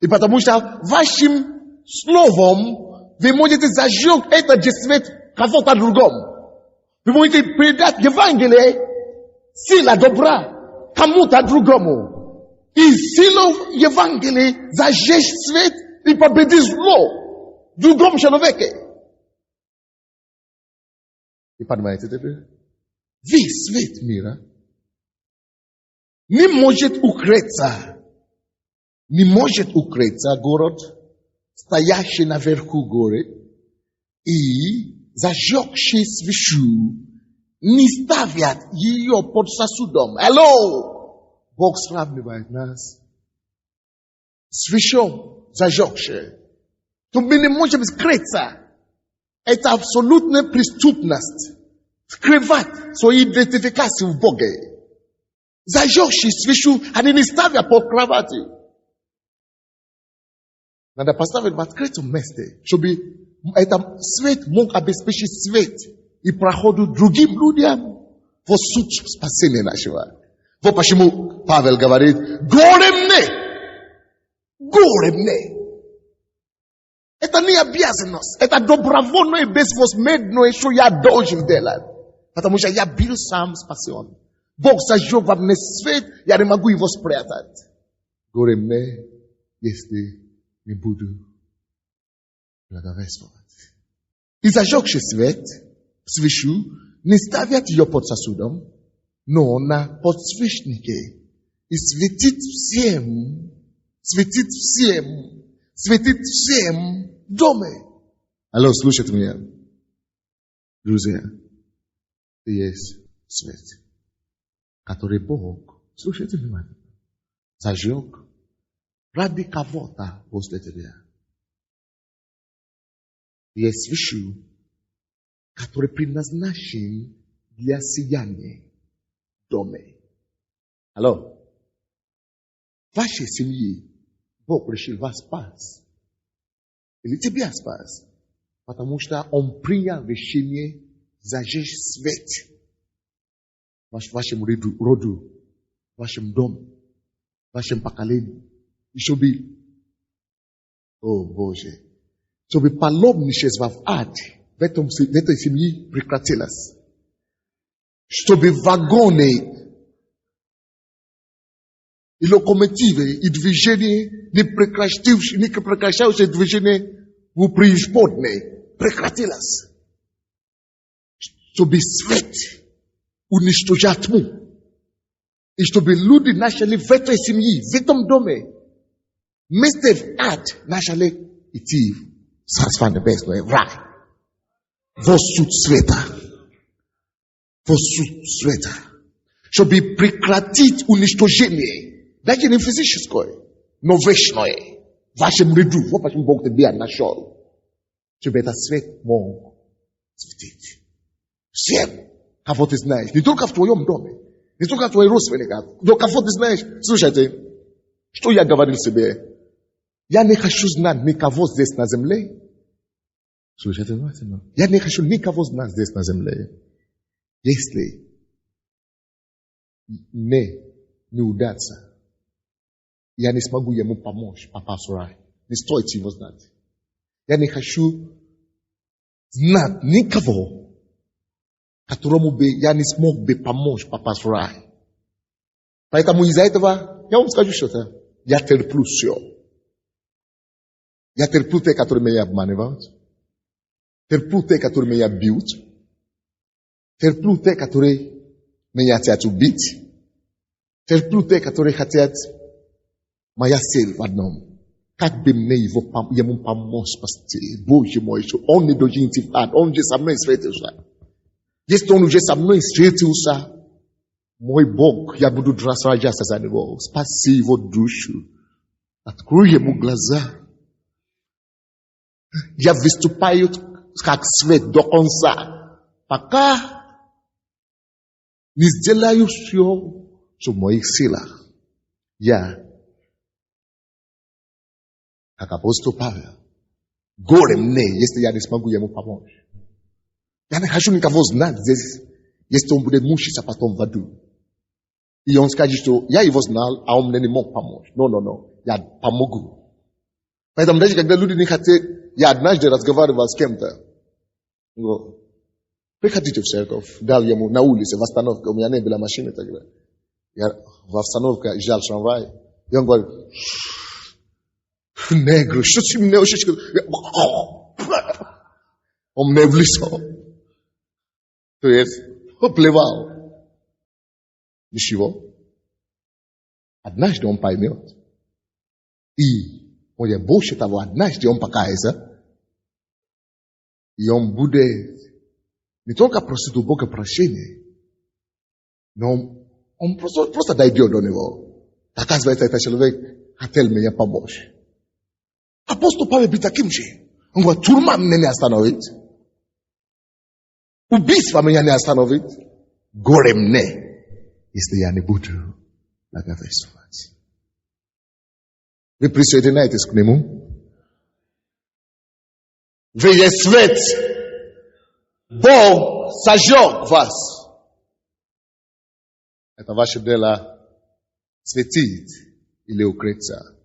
И потому что вашим словом вы можете зажечь этот же свет кого-то другому. Вы можете передать Евангелие, сила добра кому-то другому. И силой Евангелия зажечь свет и победить зло в другом человеке. И понимаете теперь? Весь свет мира не может укрыться город, стоящий наверху горы, и зажегший свечу не ставят ее под сосудом. Алло! Бог сравнивает нас с свечой зажегшей. То мы не можем скрыться. Это абсолютная преступность. Скрывать свою идентификацию в Боге. Зажегший свечу, они не ставят под кровати. Надо поставить в открытом месте, чтобы этот свет мог обеспечить свет и проходу другим людям в суть спасения нашего. Вот почему Павел говорит, горе мне! Это не обязанность. Это добровольное безвозмездное, что я должен делать. Потому что я был сам спасен. Бог зажег во мне свет, я не могу его спрятать. Горе мне, если не буду благовествовать. И зажегший свет, свечу, не ставят ее под сосудом, но на подсвечнике. И светит всем в доме. Алло, слушайте меня. Друзья, есть свет, который Бог, слушайте внимательно, зажег ради кого-то после тебя. Есть свечу, который предназначен для сияния в доме. Алло. В вашей семье Бог решил вас спас. Или тебя спас. Потому что Он принял решение зажечь свет в вашем роду, в вашем доме, в вашем поколении. И чтобы, о Боже, чтобы паломничество в ад в этой семье прекратилось. Чтобы вагоны и локомотивы, и движение, не прекращающее движение в преисподней прекратилось. Чтобы свет уничтожал тьму. И чтобы люди начали в этой семье, в этом доме, вместе в ад, начали идти в Царство Небесное, в рай. Во суд света. Во суд света. Чтобы прекратить уничтожение. Даже не физическое, но вечное. В вашем ряду, в вашем Бог тебя нашел. Чтобы этот свет мог светить. Всем, кого ты знаешь. Не только в твоем доме. Не только в твоих родственниках. Но кого ты знаешь. Слушайте, что я говорил себе? Я не хочу знать никого здесь на земле. Слушайте внимательно. Я не хочу никого знать здесь на земле. Если не удастся, я не смогу ему помочь попасть в рай. Не стоит его знать. Я не хочу знать никого, которому бы я не смог бы помочь попасть в рай. Поэтому из-за этого я вам скажу что-то. Я терплю все. Я терплю те, которые меня обманывают. Терплю те, которые меня бьют. Терплю те, которые меня хотят убить. Терплю те, которые хотят моя цель в одном. Как бы мне ему помочь спасти? Боже мой, что он не должен идти в ад. Он же со мной встретился. Если он уже со мной встретился, мой Бог, я буду сражаться за него. Спаси его душу. Открой ему глаза. Я выступаю как свет до конца. Пока не сделаю все, что в моих силах. Я как апостол Павел, горе мне, если я не смогу ему помочь. Я не хочу никого знать здесь, если он будет мучиться потом в аду. И он скажет, что я его знал, а он мне не мог помочь. Но, я помогу. Поэтому даже когда люди не хотят, я однажды разговаривал с кем-то. Приходите в церковь, дал ему на улице, в остановке, у меня не было машины тогда. Я в остановке ждал трамвай, и он говорит, негр, что ты мне очень сказал? Он мне в лицо. То есть, плевал. Ничего. Однажды он поймет. И, больше того, однажды он покается. И он будет не только просить у Бога прощения, но он просто дойдет до него. Оказывается, этот человек хотел мне помочь. Апостол Павел был таким же. Он говорит, тюрьма меня не остановит. Убийство меня не остановит. Горе мне, если я не буду благовествовать. Вы присоединяетесь к нему? Вы есть свет. Бог сожег вас. Это ваше дело светить или укрыться.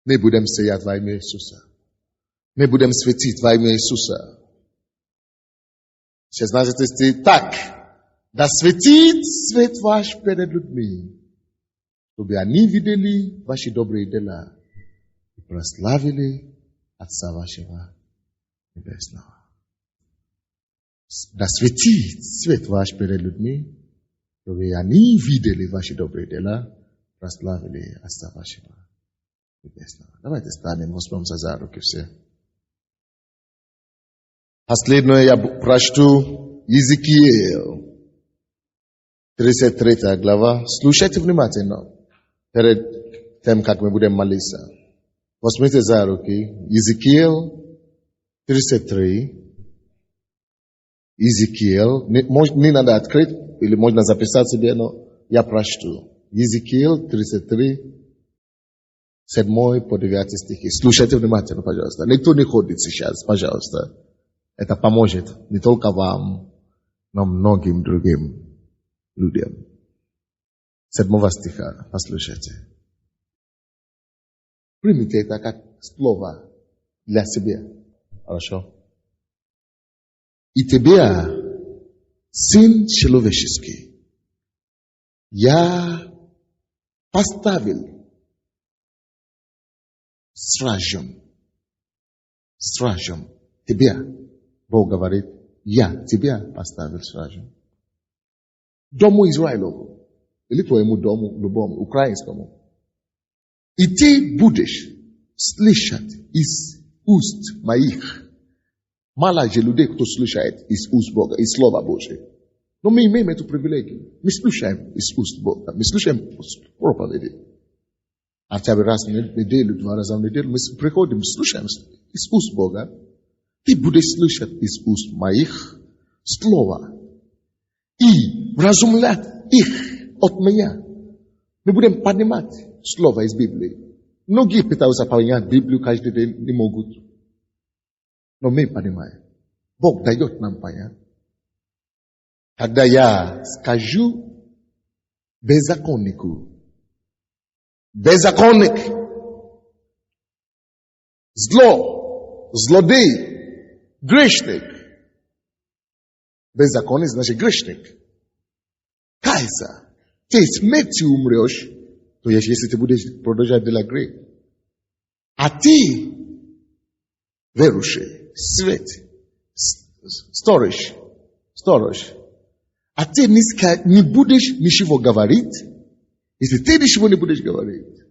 Мы будем стоять во имя Иисуса. Ми будемо святити во ім'я Ісуса. 16 стих. Так, да святить свет ваш перед людьми, чтобы они видели ваши добрые дела и прославили Отца вашего Небесного. Да светит свет ваш перед людьми, чтобы они видели ваши добрые дела, прославили Отца вашего Небесного. Давайте станем, возьмемся за руки все. Последнее я прочту Иезекииль, 33 глава. Слушайте внимательно перед тем, как мы будем молиться. Возьмите за руки Иезекииль 33. Иезекииль. Не надо открыть, или можно записать себе, но я прочту. Иезекииль 33, 7 по 9 стихи. Слушайте внимательно, пожалуйста. Никто не ходит сейчас, пожалуйста. Это поможет не только вам, но многим другим людям. 7 стиха, послушайте. Примите это как слово для себя. Хорошо? И тебя, Сын человеческий, я поставил стражем. Тебя. Бог говорит, я тебя поставил стражем. Дому Израилеву, или твоему дому, любому, украинскому. И ты будешь слышать из уст моих. Мало же людей, кто слушает из уст Бога, из Слова Божьего. Но мы имеем эту привилегию. Мы слушаем из уст Бога. Мы слушаем проповеди. Хотя бы раз в неделю, 2 раза в неделю мы приходим, слушаем из уст Бога. Ты будешь слышать из уст моих слова и вразумлять их от меня. Мы будем понимать слово из Библии. Многие пытаются понять Библию каждый день, не могут. Но мы понимаем. Бог дает нам понять. Когда я скажу беззаконнику, беззаконник, зло, злодей, грешник. Беззаконник значит грешник. Кайся. Ты смертью умрешь, то есть если ты будешь продолжать делать грех. А ты верующий, свет, сторож. А ты не будешь ничего говорить, если ты ничего не будешь говорить,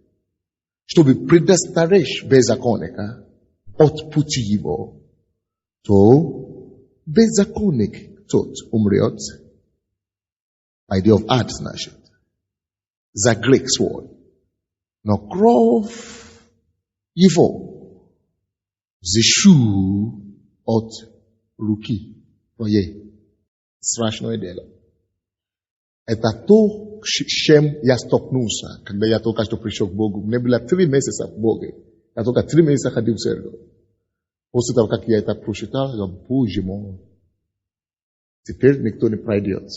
чтобы предостеречь беззаконника от пути его, то беззаконник тот умрет, idea of ад значит, за грех свой, но кровь его взыщу от руки твоей. Страшное дело. Это то, с чем я столкнулся, когда я только что пришел к Богу. Мне было 3 месяца в Боге. Я только 3 месяца ходил в церковь. После того, как я это прочитал, я говорю, Боже мой, теперь никто не пройдет.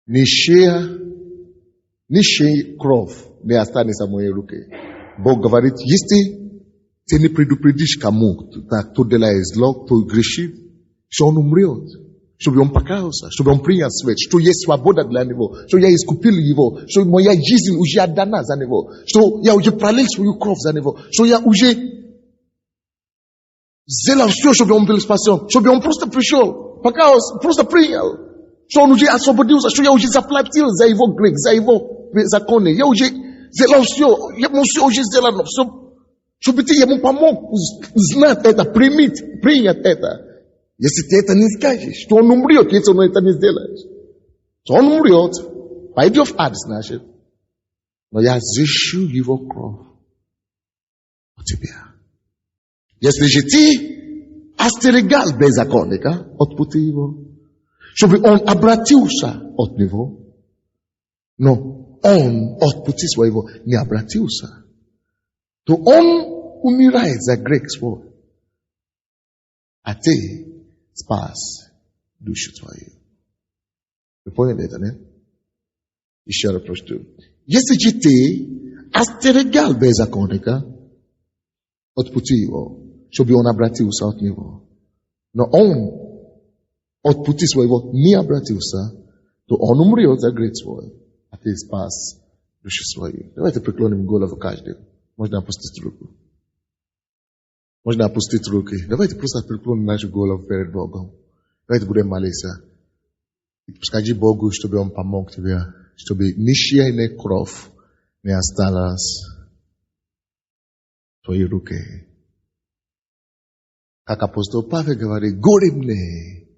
Ничья кровь не останется в моей руке. Бог говорит, если ты не предупредишь кому, кто делает зло, кто грешит, что он умрет. Чтобы он покаялся, чтобы он принял свет, что есть свобода для него, что я искупил его, что моя жизнь уже отдана за него, что я уже пролил свою кровь за него, что я уже сделал все, чтобы он был спасен, чтобы он просто пришел, покаялся, просто принял, что он уже освободился, что я уже заплатил за его грех, за его законы, я уже сделал все, ему все уже сделано, чтобы ты ему помог знать это, принять это. Если ты это не скажешь, то он умрет, если он это не сделает. То он умрет. Пойдет в ад, значит. Но я защищу его кровь от тебя. Если же ты остерегал беззаконника от пути его, чтобы он обратился от него, но он от пути своего не обратился, то он умирает за грех свой. А ты спас душу твою. Вы поняли это, нет? Еще раз прочту. Если же ты остерегал беззаконника от пути его, щоб он обратился от него. Но он от пути своего не обратился, то он умрет за грех свой, а ты спас души свои. Давайте преклоним голову каждый. Можно опустить руку. Можно опустить руки. Давайте просто преклоним нашу голову перед Богом. Давайте будем молиться. Скажи Богу, чтобы Он помог тебе, чтобы ничья кровь не осталась в твоей руке. Как апостол Павел говорит, горе мне,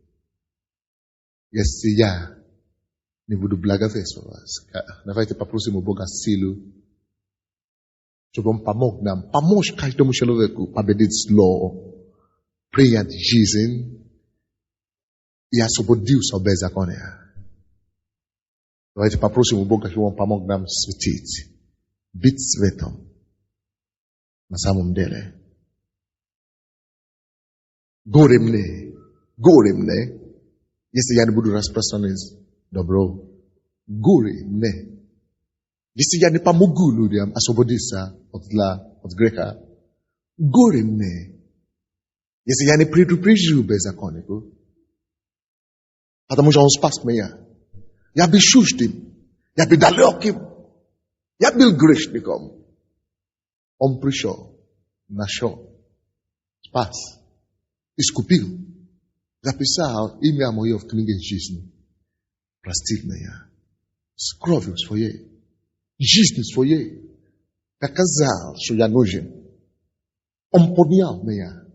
если я не буду благовествовать. Давайте попросим у Бога силу, чтобы Он помог нам, помочь каждому человеку победить зло, принять жизнь и освободиться от беззакония. Давайте попросим у Бога, чтобы Он помог нам светить, быть светом на самом деле. Горе мне, если я не буду распространять добро. Горе мне, если я не помогу людям освободиться от зла, от греха. Горе мне, если я не предупрежу беззаконнику, потому что он спас меня. Я был чуждым, я был далеким, я был грешником. Он пришел, нашел, спас, искупил, записал имя мое в книге жизни, простил меня с кровью своей, жизнью своей, доказал, что я нужен. Он поднял меня,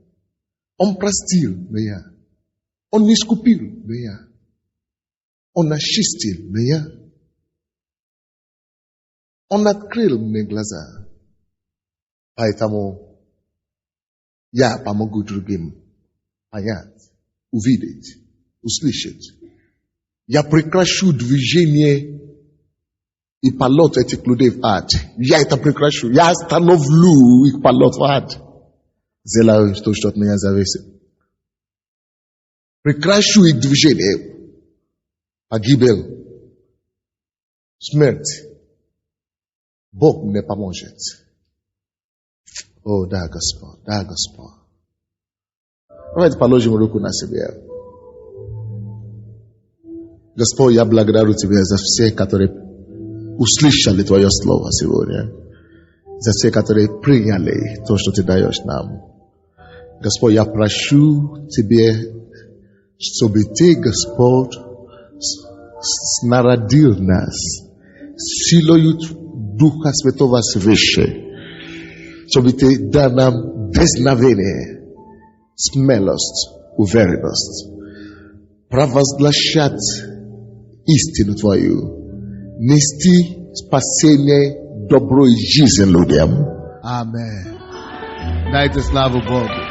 он простил меня, он искупил меня. Он очистил меня. Он открыл мне глаза. Поэтому я помогу другим понять, увидеть, услышать. Я прекращу движение и полет этих людей в ад. Я это прекращу. Я остановлю их полет в ад. Сделаю то, что от меня зависит. Прекращу их движение. Погибель, смерть. Бог мне поможет. О, да, Господь, да, Господь. Давайте положим руку на себя. Господь, я благодарю Тебя за все, которые услышали Твое Слово сегодня. За все, которые приняли то, что Ты даешь нам. Господь, я прошу Тебе, чтобы Ты, Господь, снарядил нас силою Духа Святого свыше, чтобы Ты дал нам дерзновение, смелость, уверенность, провозглашать истину Твою, нести спасение, добро и жизнь людям. Аминь. Дайте славу Богу.